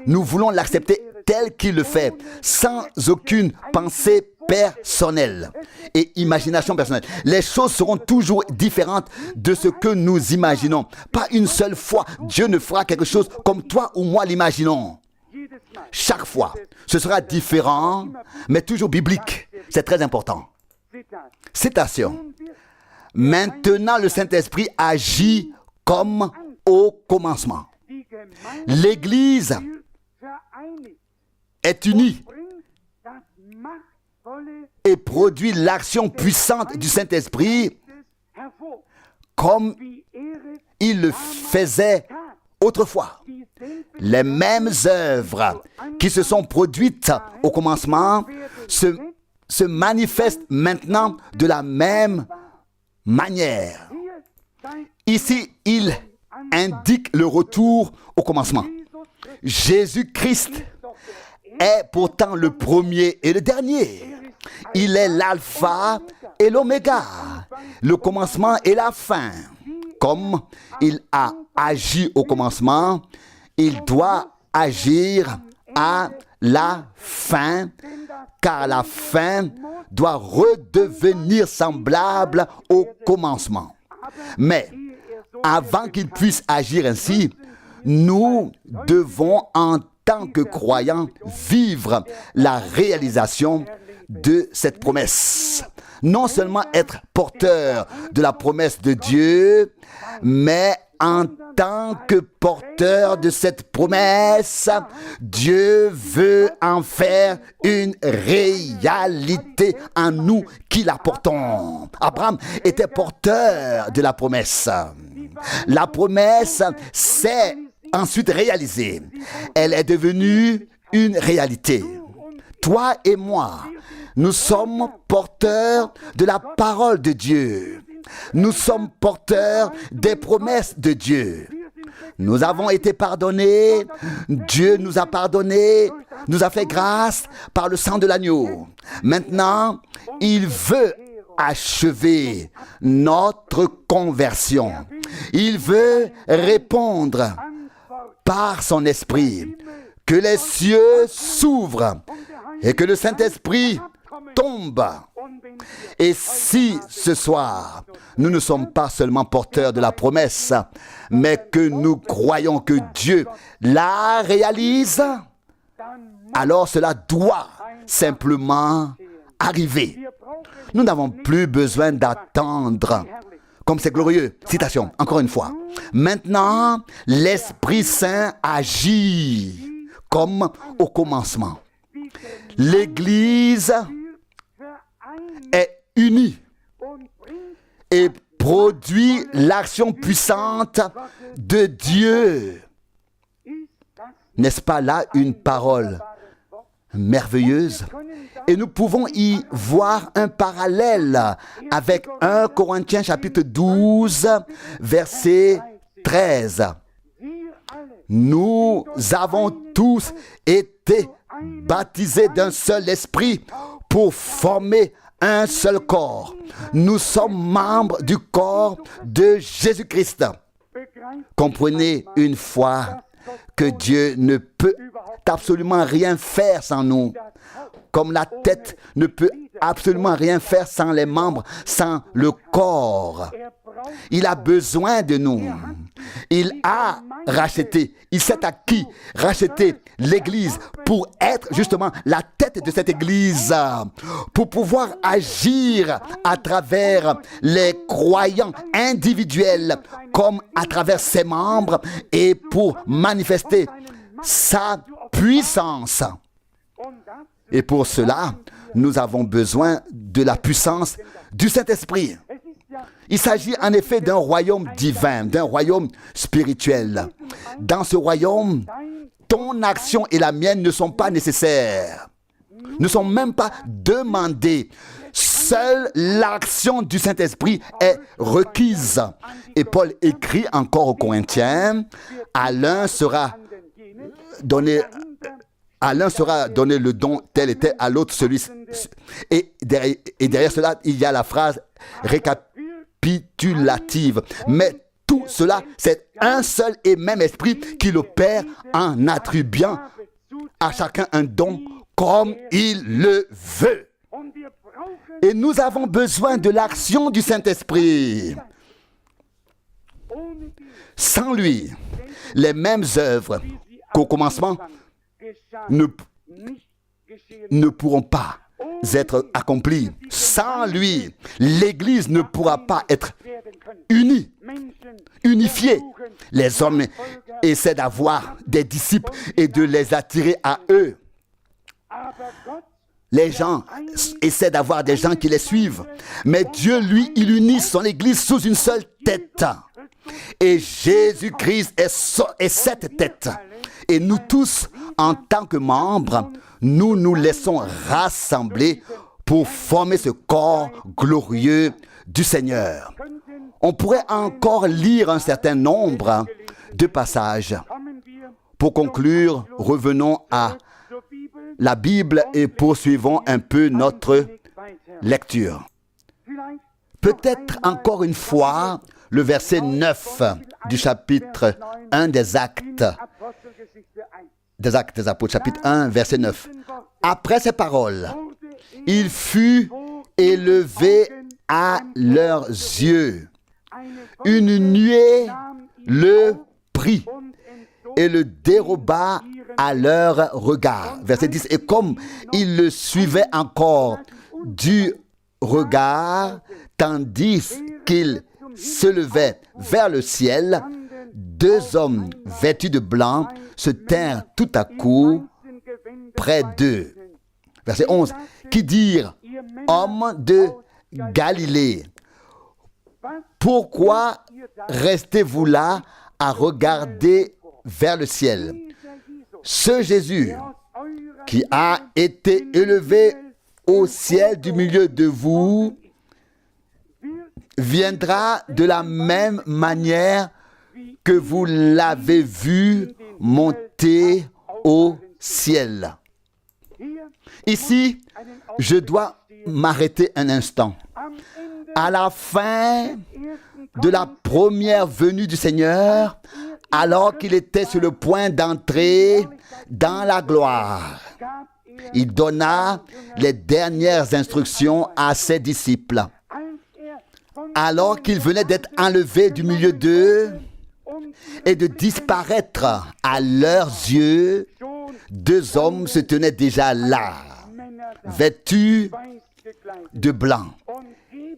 nous voulons l'accepter tel qu'il le fait, sans aucune pensée personnelle et imagination personnelle. Les choses seront toujours différentes de ce que nous imaginons. Pas une seule fois, Dieu ne fera quelque chose comme toi ou moi l'imaginons. Chaque fois, ce sera différent, mais toujours biblique. C'est très important. Citation. Maintenant, le Saint-Esprit agit comme au commencement. L'Église est unie et produit l'action puissante du Saint-Esprit comme il le faisait autrefois. Les mêmes œuvres qui se sont produites au commencement se manifestent maintenant de la même manière. Ici, il indique le retour au commencement. Jésus-Christ est pourtant le premier et le dernier. Il est l'alpha et l'oméga, le commencement et la fin. Comme il a agi au commencement, il doit agir à la fin, car la fin doit redevenir semblable au commencement. Mais avant qu'il puisse agir ainsi, nous devons en tant que croyants vivre la réalisation de cette promesse. Non seulement être porteur de la promesse de Dieu, mais en tant que porteur de cette promesse, Dieu veut en faire une réalité en nous qui la portons. Abraham était porteur de la promesse. La promesse s'est ensuite réalisée. Elle est devenue une réalité. Toi et moi, nous sommes porteurs de la parole de Dieu. Nous sommes porteurs des promesses de Dieu. Nous avons été pardonnés. Dieu nous a pardonnés, nous a fait grâce par le sang de l'agneau. Maintenant, il veut achever notre conversion. Il veut répondre par son esprit. Que les cieux s'ouvrent et que le Saint-Esprit tombe. Et si ce soir, nous ne sommes pas seulement porteurs de la promesse, mais que nous croyons que Dieu la réalise, alors cela doit simplement arriver. Nous n'avons plus besoin d'attendre. Comme c'est glorieux. Citation, encore une fois. Maintenant, l'Esprit Saint agit comme au commencement. L'Église est unie et produit l'action puissante de Dieu. N'est-ce pas là une parole merveilleuse? Et nous pouvons y voir un parallèle avec 1 Corinthiens chapitre 12, verset 13. Nous avons tous été baptisés d'un seul esprit pour former un seul corps. Nous sommes membres du corps de Jésus-Christ. Comprenez une fois que Dieu ne peut absolument rien faire sans nous. Comme la tête ne peut absolument rien faire sans les membres, sans le corps. Il a besoin de nous. Il a racheté, il s'est acquis, racheté l'Église pour être justement la tête de cette Église, pour pouvoir agir à travers les croyants individuels comme à travers ses membres et pour manifester sa puissance. Et pour cela, nous avons besoin de la puissance du Saint-Esprit. Il s'agit en effet d'un royaume divin, d'un royaume spirituel. Dans ce royaume, ton action et la mienne ne sont pas nécessaires, ne sont même pas demandées. Seule l'action du Saint-Esprit est requise. Et Paul écrit encore aux Corinthiens, à l'un sera donné le don tel était, à l'autre celui-ci. Et derrière cela, il y a la phrase récapitulative. Mais tout cela, c'est un seul et même esprit qui l'opère en attribuant à chacun un don comme il le veut. Et nous avons besoin de l'action du Saint-Esprit. Sans lui, les mêmes œuvres qu'au commencement ne pourront pas être accomplies. Sans lui, l'Église ne pourra pas être unifiée. Les hommes essaient d'avoir des disciples et de les attirer à eux. Les gens essaient d'avoir des gens qui les suivent. Mais Dieu, lui, il unit son Église sous une seule tête. Et Jésus-Christ est cette tête. Et nous tous, en tant que membres, nous nous laissons rassembler pour former ce corps glorieux du Seigneur. On pourrait encore lire un certain nombre de passages. Pour conclure, revenons à la Bible et poursuivons un peu notre lecture. Peut-être encore une fois, le verset 9 du chapitre 1 des Actes des Apôtres, chapitre 1, verset 9. Après ces paroles, il fut élevé à leurs yeux. Une nuée le prit et le déroba à leur regard. Verset 10. Et comme il le suivait encore du regard, tandis qu'il se levait vers le ciel, deux hommes vêtus de blanc se tinrent tout à coup près d'eux. Verset 11. Qui dirent, hommes de Galilée, pourquoi restez-vous là à regarder vers le ciel? Ce Jésus qui a été élevé au ciel du milieu de vous viendra de la même manière que vous l'avez vu monter au ciel. Ici, je dois m'arrêter un instant. À la fin de la première venue du Seigneur, alors qu'il était sur le point d'entrer dans la gloire, il donna les dernières instructions à ses disciples. Alors qu'il venait d'être enlevé du milieu d'eux et de disparaître à leurs yeux, deux hommes se tenaient déjà là, vêtus de blanc,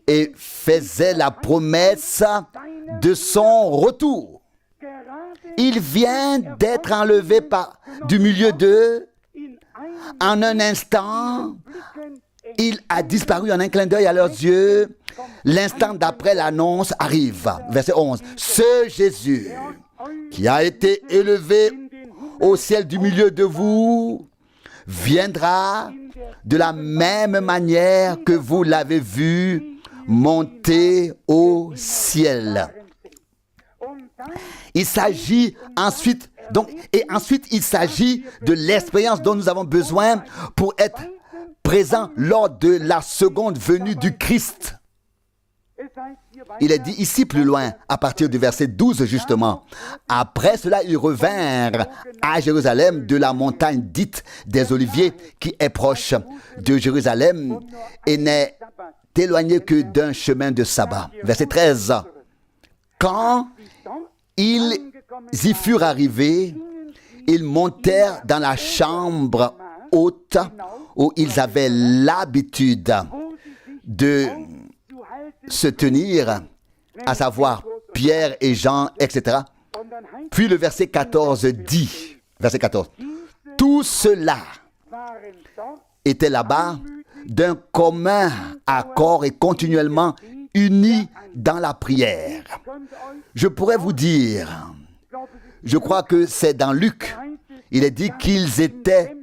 et faisaient la promesse de son retour. Il vient d'être enlevé du milieu d'eux. En un instant, il a disparu en un clin d'œil à leurs yeux. L'instant d'après, l'annonce arrive. Verset 11. Ce Jésus qui a été élevé au ciel du milieu de vous viendra de la même manière que vous l'avez vu monter au ciel. Il s'agit ensuite, il s'agit de l'expérience dont nous avons besoin pour être présents lors de la seconde venue du Christ. Il est dit ici plus loin, à partir du verset 12 justement. Après cela, ils revinrent à Jérusalem de la montagne dite des Oliviers, qui est proche de Jérusalem et n'est éloignée que d'un chemin de sabbat. Verset 13. Quand ils y furent arrivés, ils montèrent dans la chambre haute où ils avaient l'habitude de se tenir, à savoir Pierre et Jean, etc. Puis le verset 14 dit, verset 14, tout cela était là-bas d'un commun accord et continuellement unis dans la prière. Je pourrais vous dire, je crois que c'est dans Luc, il est dit qu'ils étaient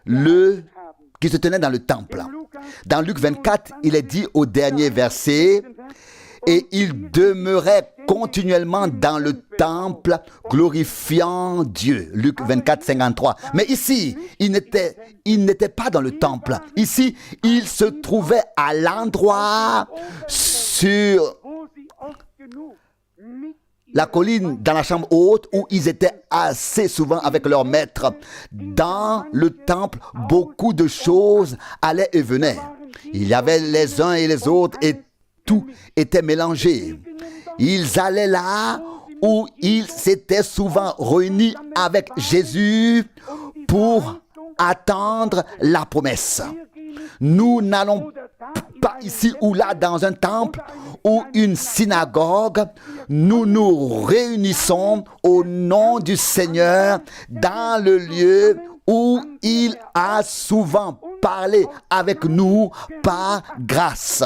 qu'ils se tenaient dans le temple. Dans Luc 24, il est dit au dernier verset, et ils demeuraient continuellement dans le temple, glorifiant Dieu. Luc 24, 53. Mais ici, ils n'étaient pas dans le temple. Ici, ils se trouvaient à l'endroit sur la colline, dans la chambre haute, où ils étaient assez souvent avec leur maître. Dans le temple, beaucoup de choses allaient et venaient. Il y avait les uns et les autres, et tout était mélangé. Ils allaient là où ils s'étaient souvent réunis avec Jésus pour attendre la promesse. Nous n'allons pas ici ou là dans un temple ou une synagogue. Nous nous réunissons au nom du Seigneur dans le lieu où il a souvent parlé avec nous par grâce.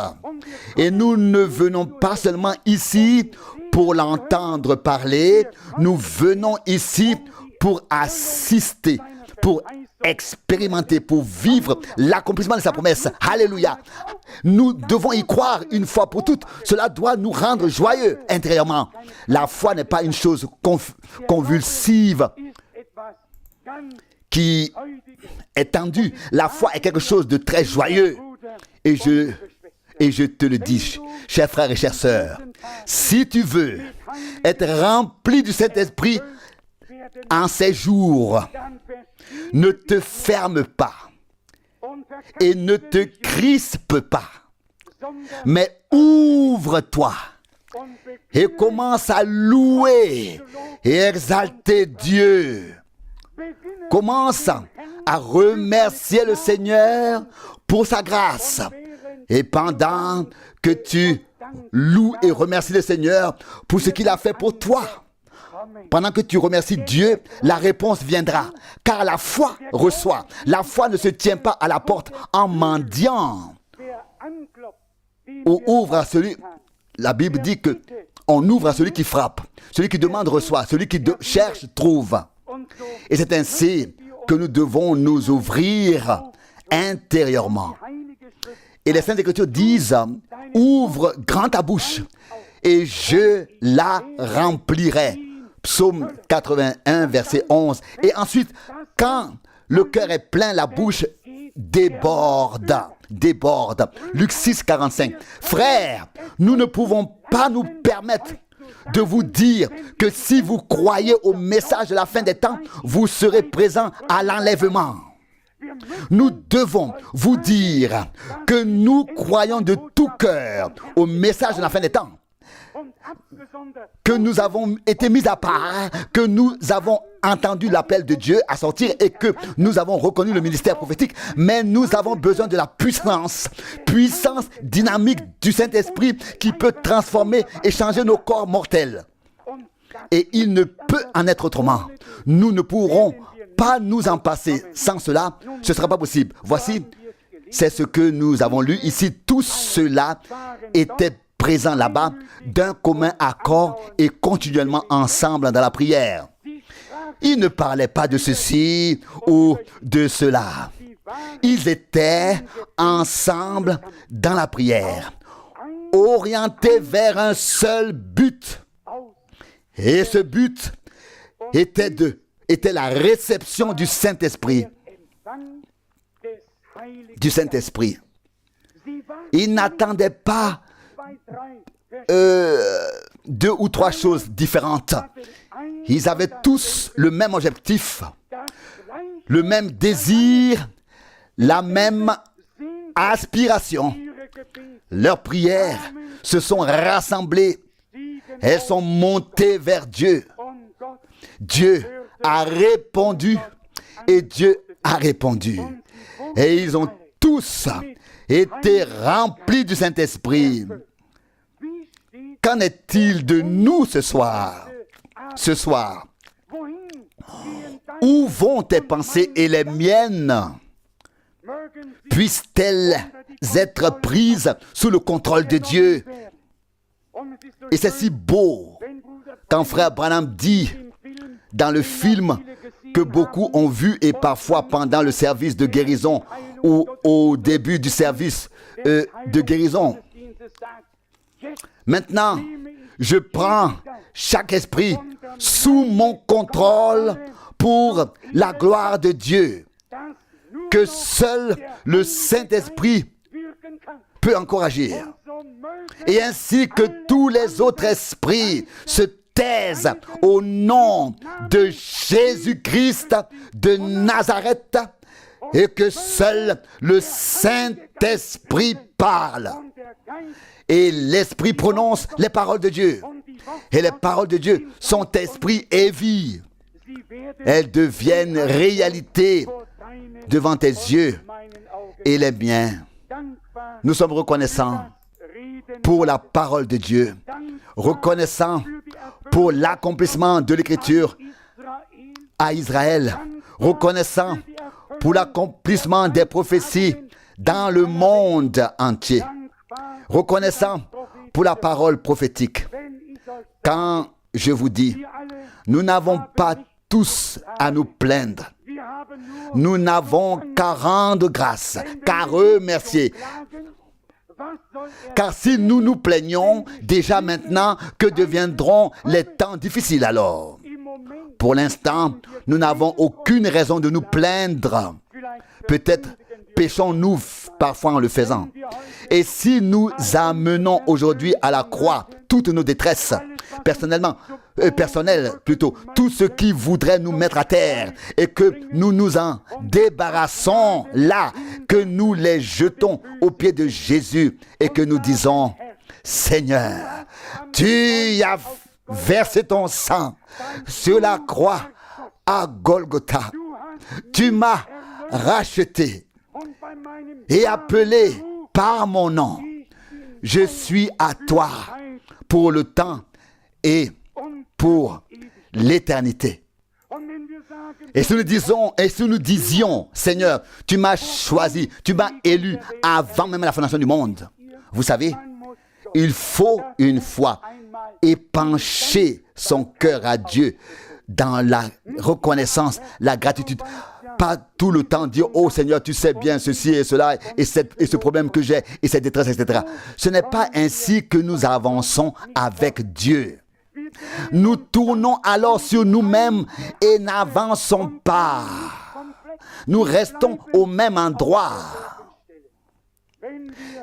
Et nous ne venons pas seulement ici pour l'entendre parler, nous venons ici pour assister, pour expérimenter, pour vivre l'accomplissement de sa promesse. Alléluia. Nous devons y croire une fois pour toutes. Cela doit nous rendre joyeux intérieurement. La foi n'est pas une chose convulsive qui est tendue. La foi est quelque chose de très joyeux. Et je te le dis, chers frères et chères sœurs, si tu veux être rempli du Saint-Esprit en ces jours, ne te ferme pas et ne te crispe pas, mais ouvre-toi et commence à louer et exalter Dieu. Commence à remercier le Seigneur pour sa grâce. Et pendant que tu loues et remercies le Seigneur pour ce qu'il a fait pour toi, pendant que tu remercies Dieu, la réponse viendra. Car la foi reçoit. La foi ne se tient pas à la porte en mendiant. On ouvre à celui... La Bible dit que on ouvre à celui qui frappe. Celui qui demande reçoit. Celui qui cherche trouve. Et c'est ainsi que nous devons nous ouvrir intérieurement. Et les Saintes Écritures disent, ouvre grand ta bouche et je la remplirai. Psaume 81, verset 11. Et ensuite, quand le cœur est plein, la bouche déborde. Luc 6, 45. Frères, nous ne pouvons pas nous permettre de vous dire que si vous croyez au message de la fin des temps, vous serez présents à l'enlèvement. Nous devons vous dire que nous croyons de tout cœur au message de la fin des temps, que nous avons été mis à part, que nous avons entendu l'appel de Dieu à sortir et que nous avons reconnu le ministère prophétique, mais nous avons besoin de la puissance dynamique du Saint-Esprit qui peut transformer et changer nos corps mortels. Et il ne peut en être autrement. Nous ne pourrons pas nous en passer. Sans cela, ce ne sera pas possible. Voici, c'est ce que nous avons lu ici. Tout cela était présent là-bas d'un commun accord et continuellement ensemble dans la prière. Ils ne parlaient pas de ceci ou de cela. Ils étaient ensemble dans la prière, orientés vers un seul but. Et ce but était la réception du Saint-Esprit. Ils n'attendaient pas deux ou trois choses différentes. Ils avaient tous le même objectif, le même désir, la même aspiration. Leurs prières se sont rassemblées Elles sont montées vers Dieu. Dieu a répondu et Dieu a répondu. Et ils ont tous été remplis du Saint-Esprit. Qu'en est-il de nous ce soir? Ce soir, où vont tes pensées et les miennes? Puissent-elles être prises sous le contrôle de Dieu? Et c'est si beau quand frère Branham dit dans le film que beaucoup ont vu et parfois pendant le service de guérison ou au début du service de guérison. Maintenant, je prends chaque esprit sous mon contrôle pour la gloire de Dieu, que seul le Saint-Esprit peut encourager. Et ainsi que tous les autres esprits se taisent au nom de Jésus-Christ de Nazareth et que seul le Saint-Esprit parle. Et l'Esprit prononce les paroles de Dieu. Et les paroles de Dieu sont esprit et vie. Elles deviennent réalité devant tes yeux et les miens. Nous sommes reconnaissants pour la parole de Dieu, reconnaissants pour l'accomplissement de l'Écriture à Israël, reconnaissants pour l'accomplissement des prophéties dans le monde entier, reconnaissants pour la parole prophétique. Quand je vous dis, nous n'avons pas tous à nous plaindre. Nous n'avons qu'à rendre grâce, qu'à remercier. Car si nous nous plaignons, déjà maintenant, que deviendront les temps difficiles alors? Pour l'instant, nous n'avons aucune raison de nous plaindre. Peut-être péchons-nous parfois en le faisant. Et si nous amenons aujourd'hui à la croix toutes nos détresses, personnelles plutôt, tout ce qui voudrait nous mettre à terre, et que nous nous en débarrassons là, que nous les jetons aux pieds de Jésus et que nous disons, Seigneur, tu as versé ton sang sur la croix à Golgotha. Tu m'as racheté et appelé par mon nom. Je suis à toi pour le temps et pour l'éternité. Et si nous disions, Seigneur, tu m'as choisi, tu m'as élu avant même la fondation du monde. Vous savez, il faut une fois épancher son cœur à Dieu dans la reconnaissance, la gratitude. Pas tout le temps dire, oh Seigneur, tu sais bien ceci et cela, et ce problème que j'ai, et cette détresse, etc. Ce n'est pas ainsi que nous avançons avec Dieu. Nous tournons alors sur nous-mêmes et n'avançons pas. Nous restons au même endroit.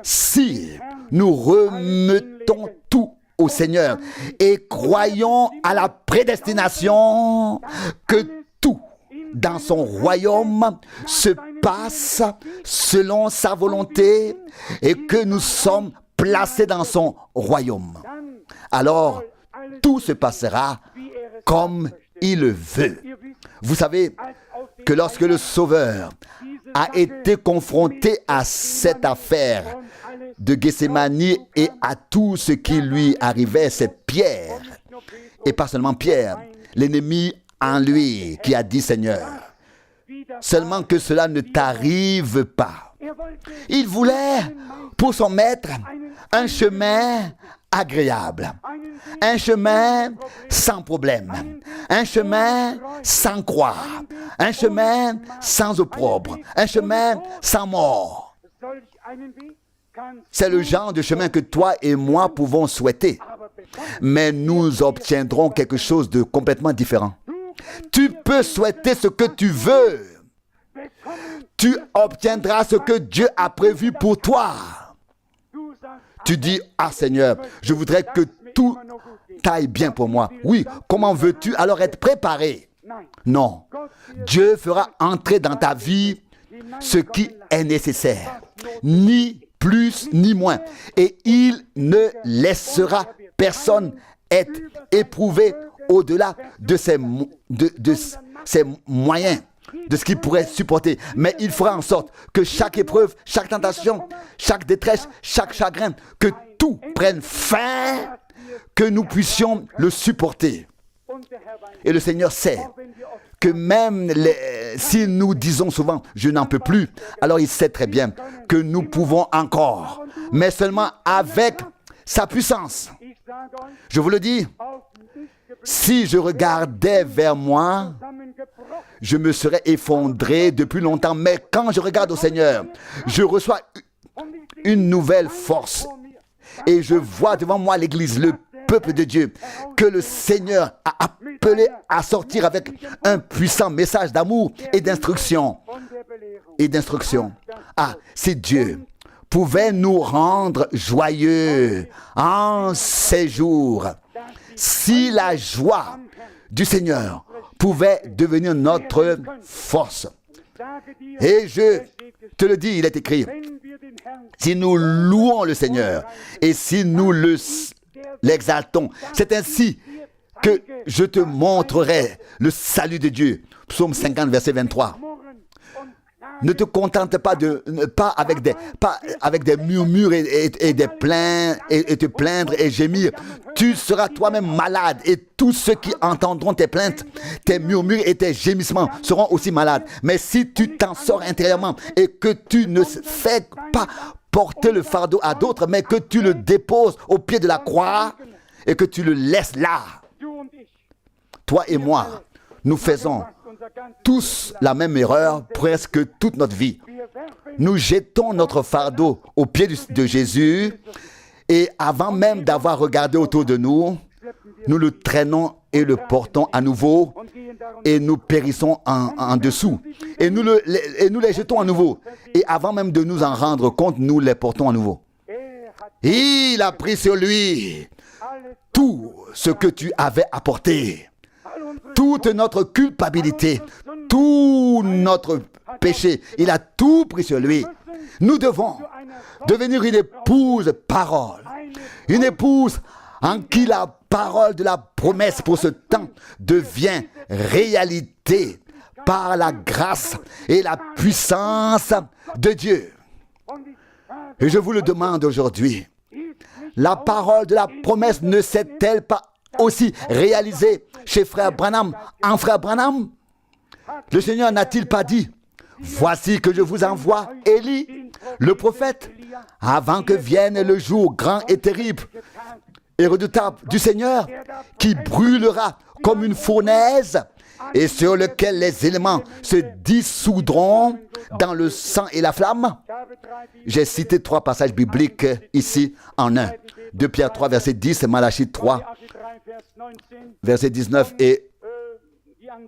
Si nous remettons tout au Seigneur et croyons à la prédestination, que tout dans son royaume se passe selon sa volonté et que nous sommes placés dans son royaume, alors tout se passera comme il le veut. Vous savez que lorsque le Sauveur a été confronté à cette affaire de Gethsémani et à tout ce qui lui arrivait, c'est Pierre, et pas seulement Pierre, l'ennemi en lui, qui a dit, Seigneur, seulement que cela ne t'arrive pas. Il voulait pour son maître un chemin agréable, un chemin sans problème, un chemin sans croix, un chemin sans opprobre, un chemin sans mort. C'est le genre de chemin que toi et moi pouvons souhaiter, mais nous obtiendrons quelque chose de complètement différent. Tu peux souhaiter ce que tu veux. Tu obtiendras ce que Dieu a prévu pour toi. Tu dis, ah Seigneur, je voudrais que tout aille bien pour moi. Oui, comment veux-tu alors être préparé? Non, Dieu fera entrer dans ta vie ce qui est nécessaire, ni plus ni moins. Et il ne laissera personne est éprouvé au-delà de ses moyens, de ce qu'il pourrait supporter. Mais il fera en sorte que chaque épreuve, chaque tentation, chaque détresse, chaque chagrin, que tout prenne fin, que nous puissions le supporter. Et le Seigneur sait que même si nous disons souvent « je n'en peux plus », alors il sait très bien que nous pouvons encore, mais seulement avec sa puissance. Je vous le dis, si je regardais vers moi, je me serais effondré depuis longtemps. Mais quand je regarde au Seigneur, je reçois une nouvelle force. Et je vois devant moi l'Église, le peuple de Dieu, que le Seigneur a appelé à sortir avec un puissant message d'amour et d'instruction. Ah, si Dieu pouvait nous rendre joyeux en ces jours, si la joie du Seigneur pouvait devenir notre force. Et je te le dis, il est écrit, si nous louons le Seigneur et si nous l'exaltons, c'est ainsi que je te montrerai le salut de Dieu. Psaume 50, verset 23. Ne te contente pas avec des murmures et des plaintes et te plaindre et gémir. Tu seras toi-même malade et tous ceux qui entendront tes plaintes, tes murmures et tes gémissements seront aussi malades. Mais si tu t'en sors intérieurement et que tu ne fais pas porter le fardeau à d'autres, mais que tu le déposes au pied de la croix et que tu le laisses là, toi et moi, nous faisons tous la même erreur presque toute notre vie. Nous jetons notre fardeau au pied de Jésus et avant même d'avoir regardé autour de nous, nous le traînons et le portons à nouveau et nous périssons en dessous. Et nous les jetons à nouveau. Et avant même de nous en rendre compte, nous les portons à nouveau. Il a pris sur lui tout ce que tu avais apporté. Toute notre culpabilité, tout notre péché, il a tout pris sur lui. Nous devons devenir une épouse parole, une épouse en qui la parole de la promesse pour ce temps devient réalité par la grâce et la puissance de Dieu. Et je vous le demande aujourd'hui, la parole de la promesse ne s'est-elle pas aussi réalisée chez frère Branham, en frère Branham? Le Seigneur n'a-t-il pas dit, voici que je vous envoie Élie, le prophète, avant que vienne le jour grand et terrible et redoutable du Seigneur, qui brûlera comme une fournaise et sur lequel les éléments se dissoudront dans le sang et la flamme? J'ai cité 3 passages bibliques ici en un. 2 Pierre 3, verset 10, Malachie 3, verset 19 et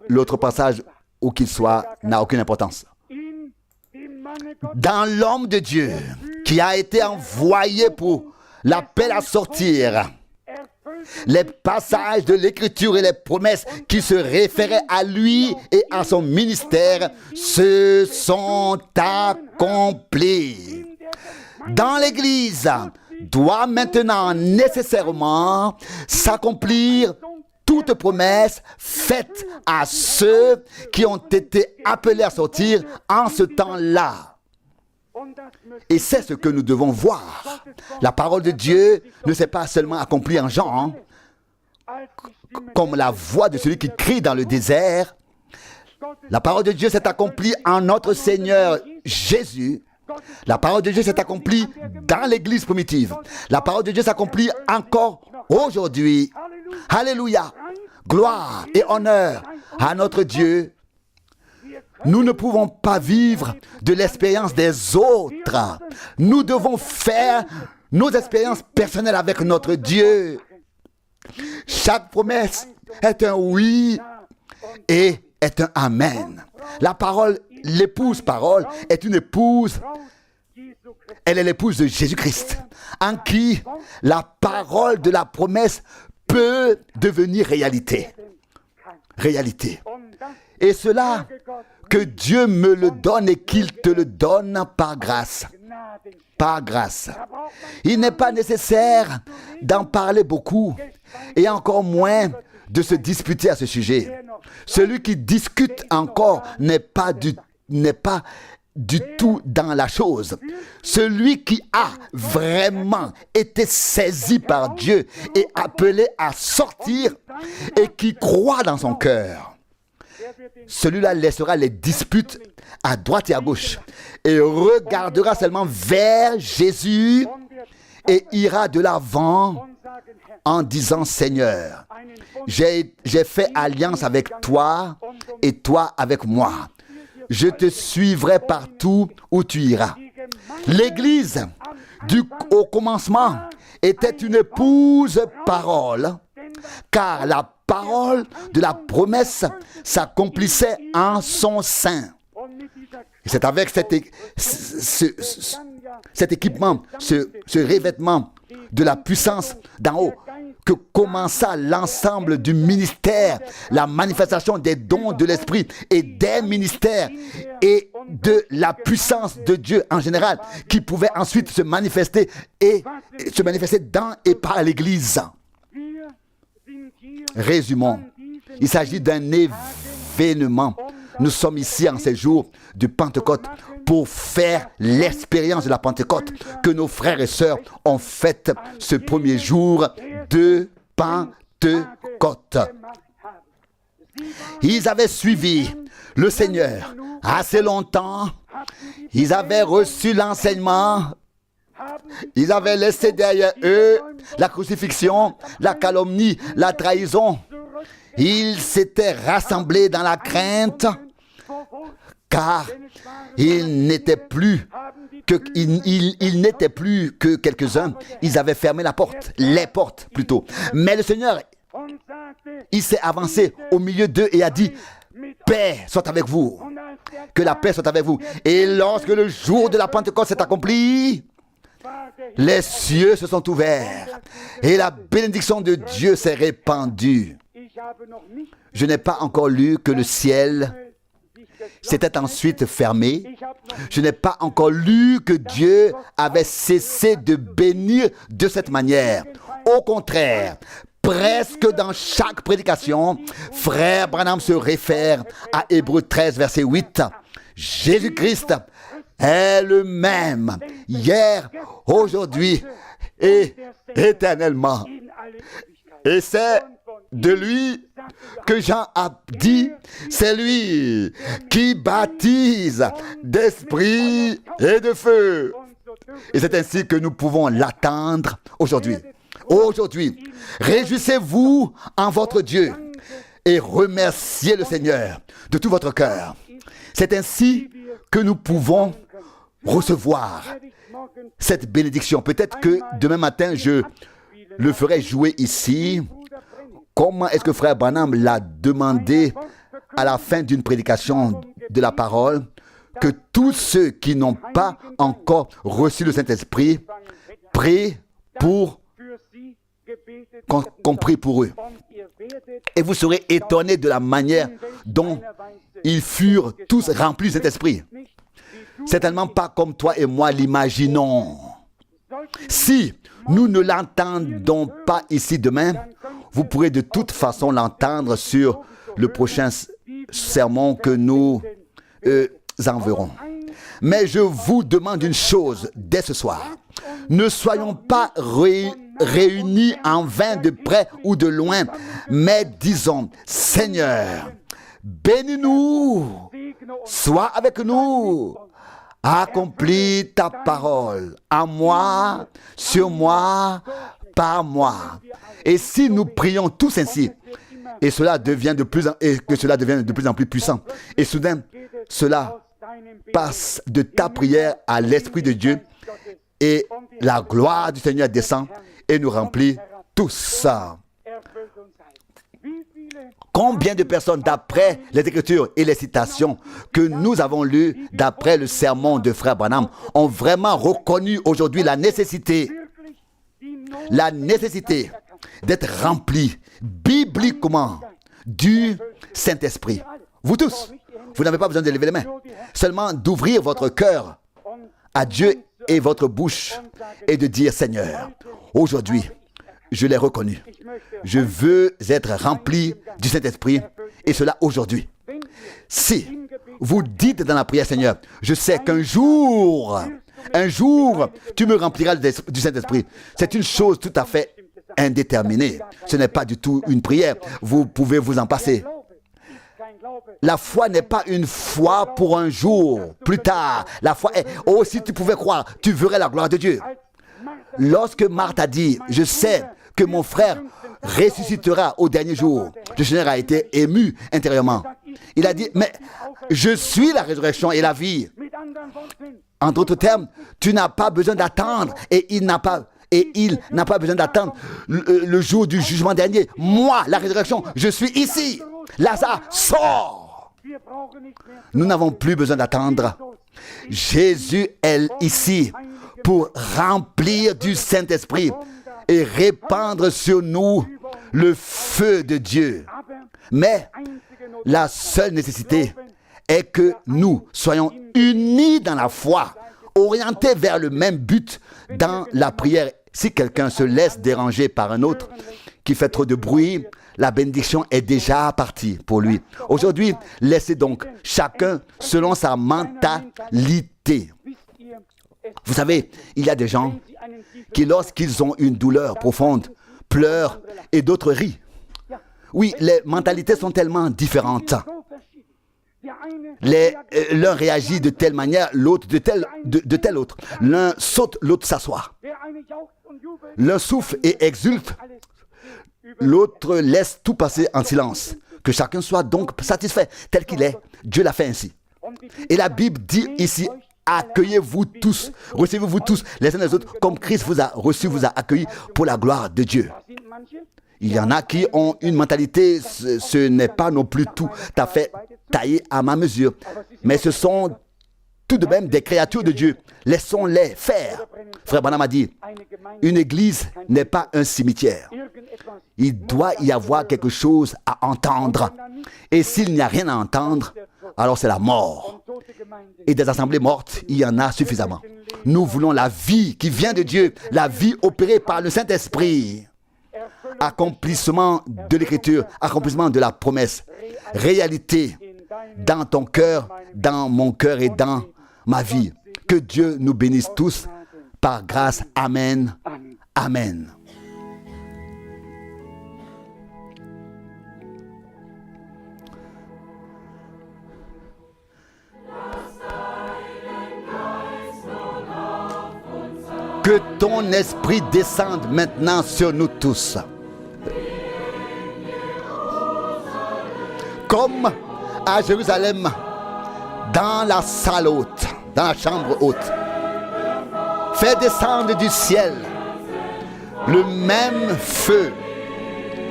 l'autre passage, où qu'il soit, n'a aucune importance. Dans l'homme de Dieu qui a été envoyé pour l'appel à sortir, les passages de l'Écriture et les promesses qui se référaient à lui et à son ministère se sont accomplis. Dans l'Église, doit maintenant nécessairement s'accomplir toute promesse faite à ceux qui ont été appelés à sortir en ce temps-là. Et c'est ce que nous devons voir. La parole de Dieu ne s'est pas seulement accomplie en Jean, comme la voix de celui qui crie dans le désert. La parole de Dieu s'est accomplie en notre Seigneur Jésus. La parole de Dieu s'est accomplie dans l'Église primitive. La parole de Dieu s'accomplit encore aujourd'hui. Alléluia. Gloire et honneur à notre Dieu. Nous ne pouvons pas vivre de l'expérience des autres. Nous devons faire nos expériences personnelles avec notre Dieu. Chaque promesse est un oui et est un amen. La parole, l'épouse parole, est une épouse. Elle est l'épouse de Jésus-Christ, en qui la parole de la promesse peut devenir réalité. Réalité. Et cela, que Dieu me le donne et qu'il te le donne par grâce. Par grâce. Il n'est pas nécessaire d'en parler beaucoup. et encore moins de se disputer à ce sujet. Celui qui discute encore n'est pas du tout dans la chose. Celui qui a vraiment été saisi par Dieu et appelé à sortir et qui croit dans son cœur, celui-là laissera les disputes à droite et à gauche et regardera seulement vers Jésus et ira de l'avant en disant: Seigneur, j'ai fait alliance avec toi et toi avec moi. Je te suivrai partout où tu iras. L'Église, au commencement, était une épouse parole, car la parole de la promesse s'accomplissait en son sein. Et c'est avec cet équipement, ce revêtement de la puissance d'en haut que commença l'ensemble du ministère, la manifestation des dons de l'Esprit et des ministères et de la puissance de Dieu en général, qui pouvait ensuite se manifester dans et par l'Église. Résumons, il s'agit d'un événement. Nous sommes ici en ces jours de Pentecôte pour faire l'expérience de la Pentecôte que nos frères et sœurs ont faite ce premier jour de Pentecôte. Ils avaient suivi le Seigneur assez longtemps. Ils avaient reçu l'enseignement. Ils avaient laissé derrière eux la crucifixion, la calomnie, la trahison. Ils s'étaient rassemblés dans la crainte, car ils n'étaient plus que quelques-uns. Ils avaient fermé les portes plutôt. Mais le Seigneur, il s'est avancé au milieu d'eux et a dit: paix soit avec vous, que la paix soit avec vous. Et lorsque le jour de la Pentecôte s'est accompli, les cieux se sont ouverts et la bénédiction de Dieu s'est répandue. Je n'ai pas encore lu que le ciel s'était ensuite fermé. Je n'ai pas encore lu que Dieu avait cessé de bénir de cette manière. Au contraire, presque dans chaque prédication, frère Branham se réfère à Hébreux 13, verset 8. Jésus-Christ est le même, hier, aujourd'hui et éternellement. Et c'est de lui que Jean a dit: c'est lui qui baptise d'esprit et de feu. Et c'est ainsi que nous pouvons l'attendre aujourd'hui. Aujourd'hui, réjouissez-vous en votre Dieu et remerciez le Seigneur de tout votre cœur. C'est ainsi que nous pouvons recevoir cette bénédiction. Peut-être que demain matin, je le ferai jouer ici. Comment est-ce que frère Branham l'a demandé à la fin d'une prédication de la parole, que tous ceux qui n'ont pas encore reçu le Saint-Esprit prient pour qu'on prie pour eux. Et vous serez étonnés de la manière dont ils furent tous remplis du Saint-Esprit. Certainement pas comme toi et moi l'imaginons. Si nous ne l'entendons pas ici demain, vous pourrez de toute façon l'entendre sur le prochain sermon que nous enverrons. Mais je vous demande une chose dès ce soir. Ne soyons pas réunis en vain de près ou de loin, mais disons: Seigneur, bénis-nous, sois avec nous, accomplis ta parole en moi, sur moi, par moi. Et si nous prions tous ainsi, et que cela devient de plus en plus puissant, et soudain, cela passe de ta prière à l'Esprit de Dieu, et la gloire du Seigneur descend et nous remplit tous. Combien de personnes, d'après les Écritures et les citations que nous avons lues d'après le sermon de frère Branham, ont vraiment reconnu aujourd'hui la nécessité d'être remplis bibliquement du Saint-Esprit. Vous tous, vous n'avez pas besoin de lever les mains, seulement d'ouvrir votre cœur à Dieu et votre bouche et de dire: Seigneur, aujourd'hui, je l'ai reconnu. Je veux être rempli du Saint-Esprit, et cela aujourd'hui. Si vous dites dans la prière, Seigneur, je sais qu'un jour, tu me rempliras du Saint-Esprit. C'est une chose tout à fait indéterminée. Ce n'est pas du tout une prière. Vous pouvez vous en passer. La foi n'est pas une foi pour un jour, plus tard. La foi est, oh, si tu pouvais croire, tu verrais la gloire de Dieu. Lorsque Marthe a dit, je sais que mon frère ressuscitera au dernier jour, le Seigneur a été ému intérieurement. Il a dit, mais je suis la résurrection et la vie. En d'autres termes, tu n'as pas besoin d'attendre et il n'a pas besoin d'attendre le jour du jugement dernier. Moi, la résurrection, je suis ici. Lazare, sort. Nous n'avons plus besoin d'attendre. Jésus est ici pour remplir du Saint-Esprit et répandre sur nous le feu de Dieu. Mais la seule nécessité est que nous soyons unis dans la foi, orientés vers le même but dans la prière. Si quelqu'un se laisse déranger par un autre qui fait trop de bruit, la bénédiction est déjà partie pour lui. Aujourd'hui, laissez donc chacun selon sa mentalité. Vous savez, il y a des gens qui, lorsqu'ils ont une douleur profonde, pleurent et d'autres rient. Oui, les mentalités sont tellement différentes. L'un réagit de telle manière, l'autre de telle autre. L'un saute, l'autre s'assoit. L'un souffle et exulte, l'autre laisse tout passer en silence. Que chacun soit donc satisfait tel qu'il est. Dieu l'a fait ainsi. Et la Bible dit ici, accueillez-vous tous, recevez-vous tous les uns les autres, comme Christ vous a reçu, vous a accueillis pour la gloire de Dieu. Il y en a qui ont une mentalité, ce n'est pas non plus tout à fait taillé à ma mesure, mais ce sont tout de même des créatures de Dieu. Laissons-les faire. Frère Branham a dit, une église n'est pas un cimetière. Il doit y avoir quelque chose à entendre. Et s'il n'y a rien à entendre, alors c'est la mort. Et des assemblées mortes, il y en a suffisamment. Nous voulons la vie qui vient de Dieu, la vie opérée par le Saint-Esprit. Accomplissement de l'Écriture, accomplissement de la promesse, réalité dans ton cœur, dans mon cœur et dans ma vie. Que Dieu nous bénisse tous par grâce. Amen. Amen. Que ton esprit descende maintenant sur nous tous. Comme à Jérusalem, dans la salle haute, dans la chambre haute. Fais descendre du ciel le même feu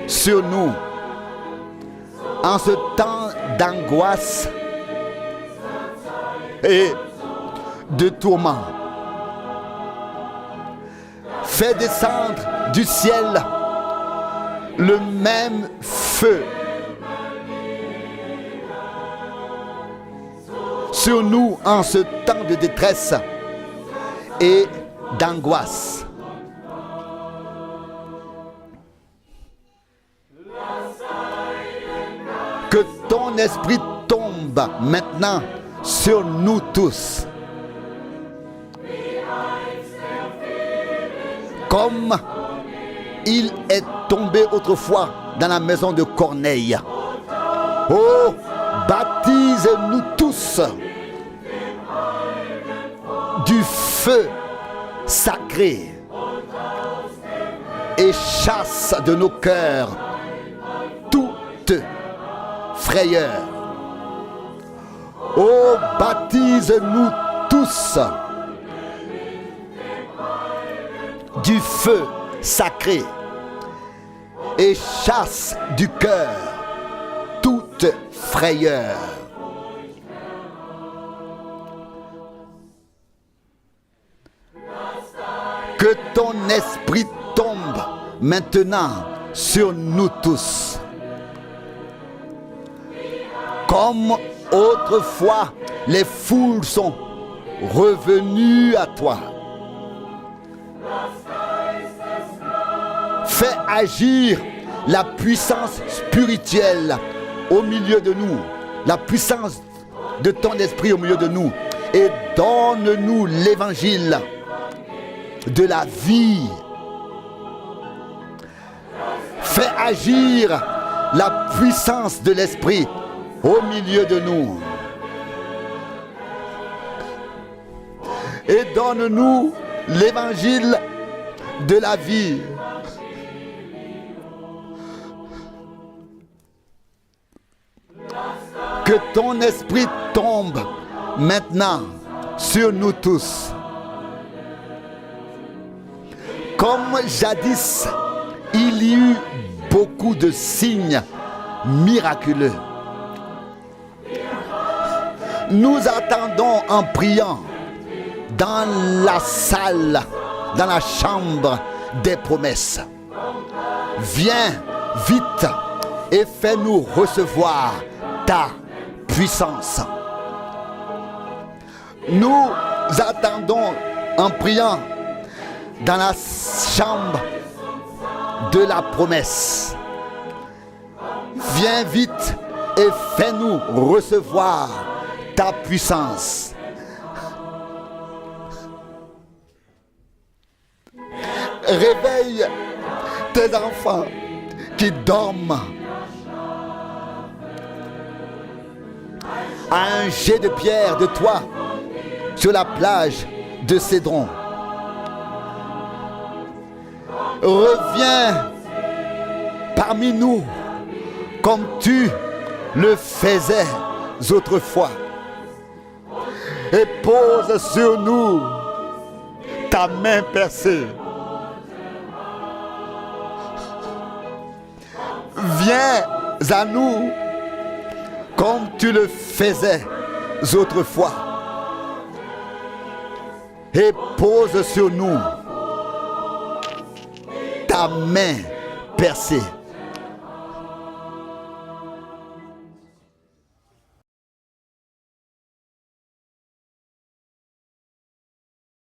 sur nous en ce temps d'angoisse et de tourment. Fais descendre du ciel le même feu sur nous en ce temps de détresse et d'angoisse. Que ton esprit tombe maintenant sur nous tous. Comme il est tombé autrefois dans la maison de Corneille. Oh, baptise-nous tous du feu sacré et chasse de nos cœurs toute frayeur. Oh, baptise-nous tous du feu sacré et chasse du cœur toute frayeur. Que ton esprit tombe maintenant sur nous tous. Comme autrefois, les foules sont revenues à toi. Fais agir la puissance spirituelle au milieu de nous, la puissance de ton esprit au milieu de nous, et donne-nous l'évangile de la vie. Fais agir la puissance de l'esprit au milieu de nous. Et donne-nous l'évangile de la vie. Que ton esprit tombe maintenant sur nous tous. Comme jadis, il y eut beaucoup de signes miraculeux. Nous attendons en priant dans la salle, dans la chambre des promesses. Viens vite et fais-nous recevoir ta puissance. Nous attendons en priant dans la chambre de la promesse. Viens vite et fais-nous recevoir ta puissance. Réveille tes enfants qui dorment. À un jet de pierre de toi sur la plage de Cédron. Reviens parmi nous comme tu le faisais autrefois et pose sur nous ta main percée. Viens à nous comme tu le faisais autrefois et pose sur nous ta main percée.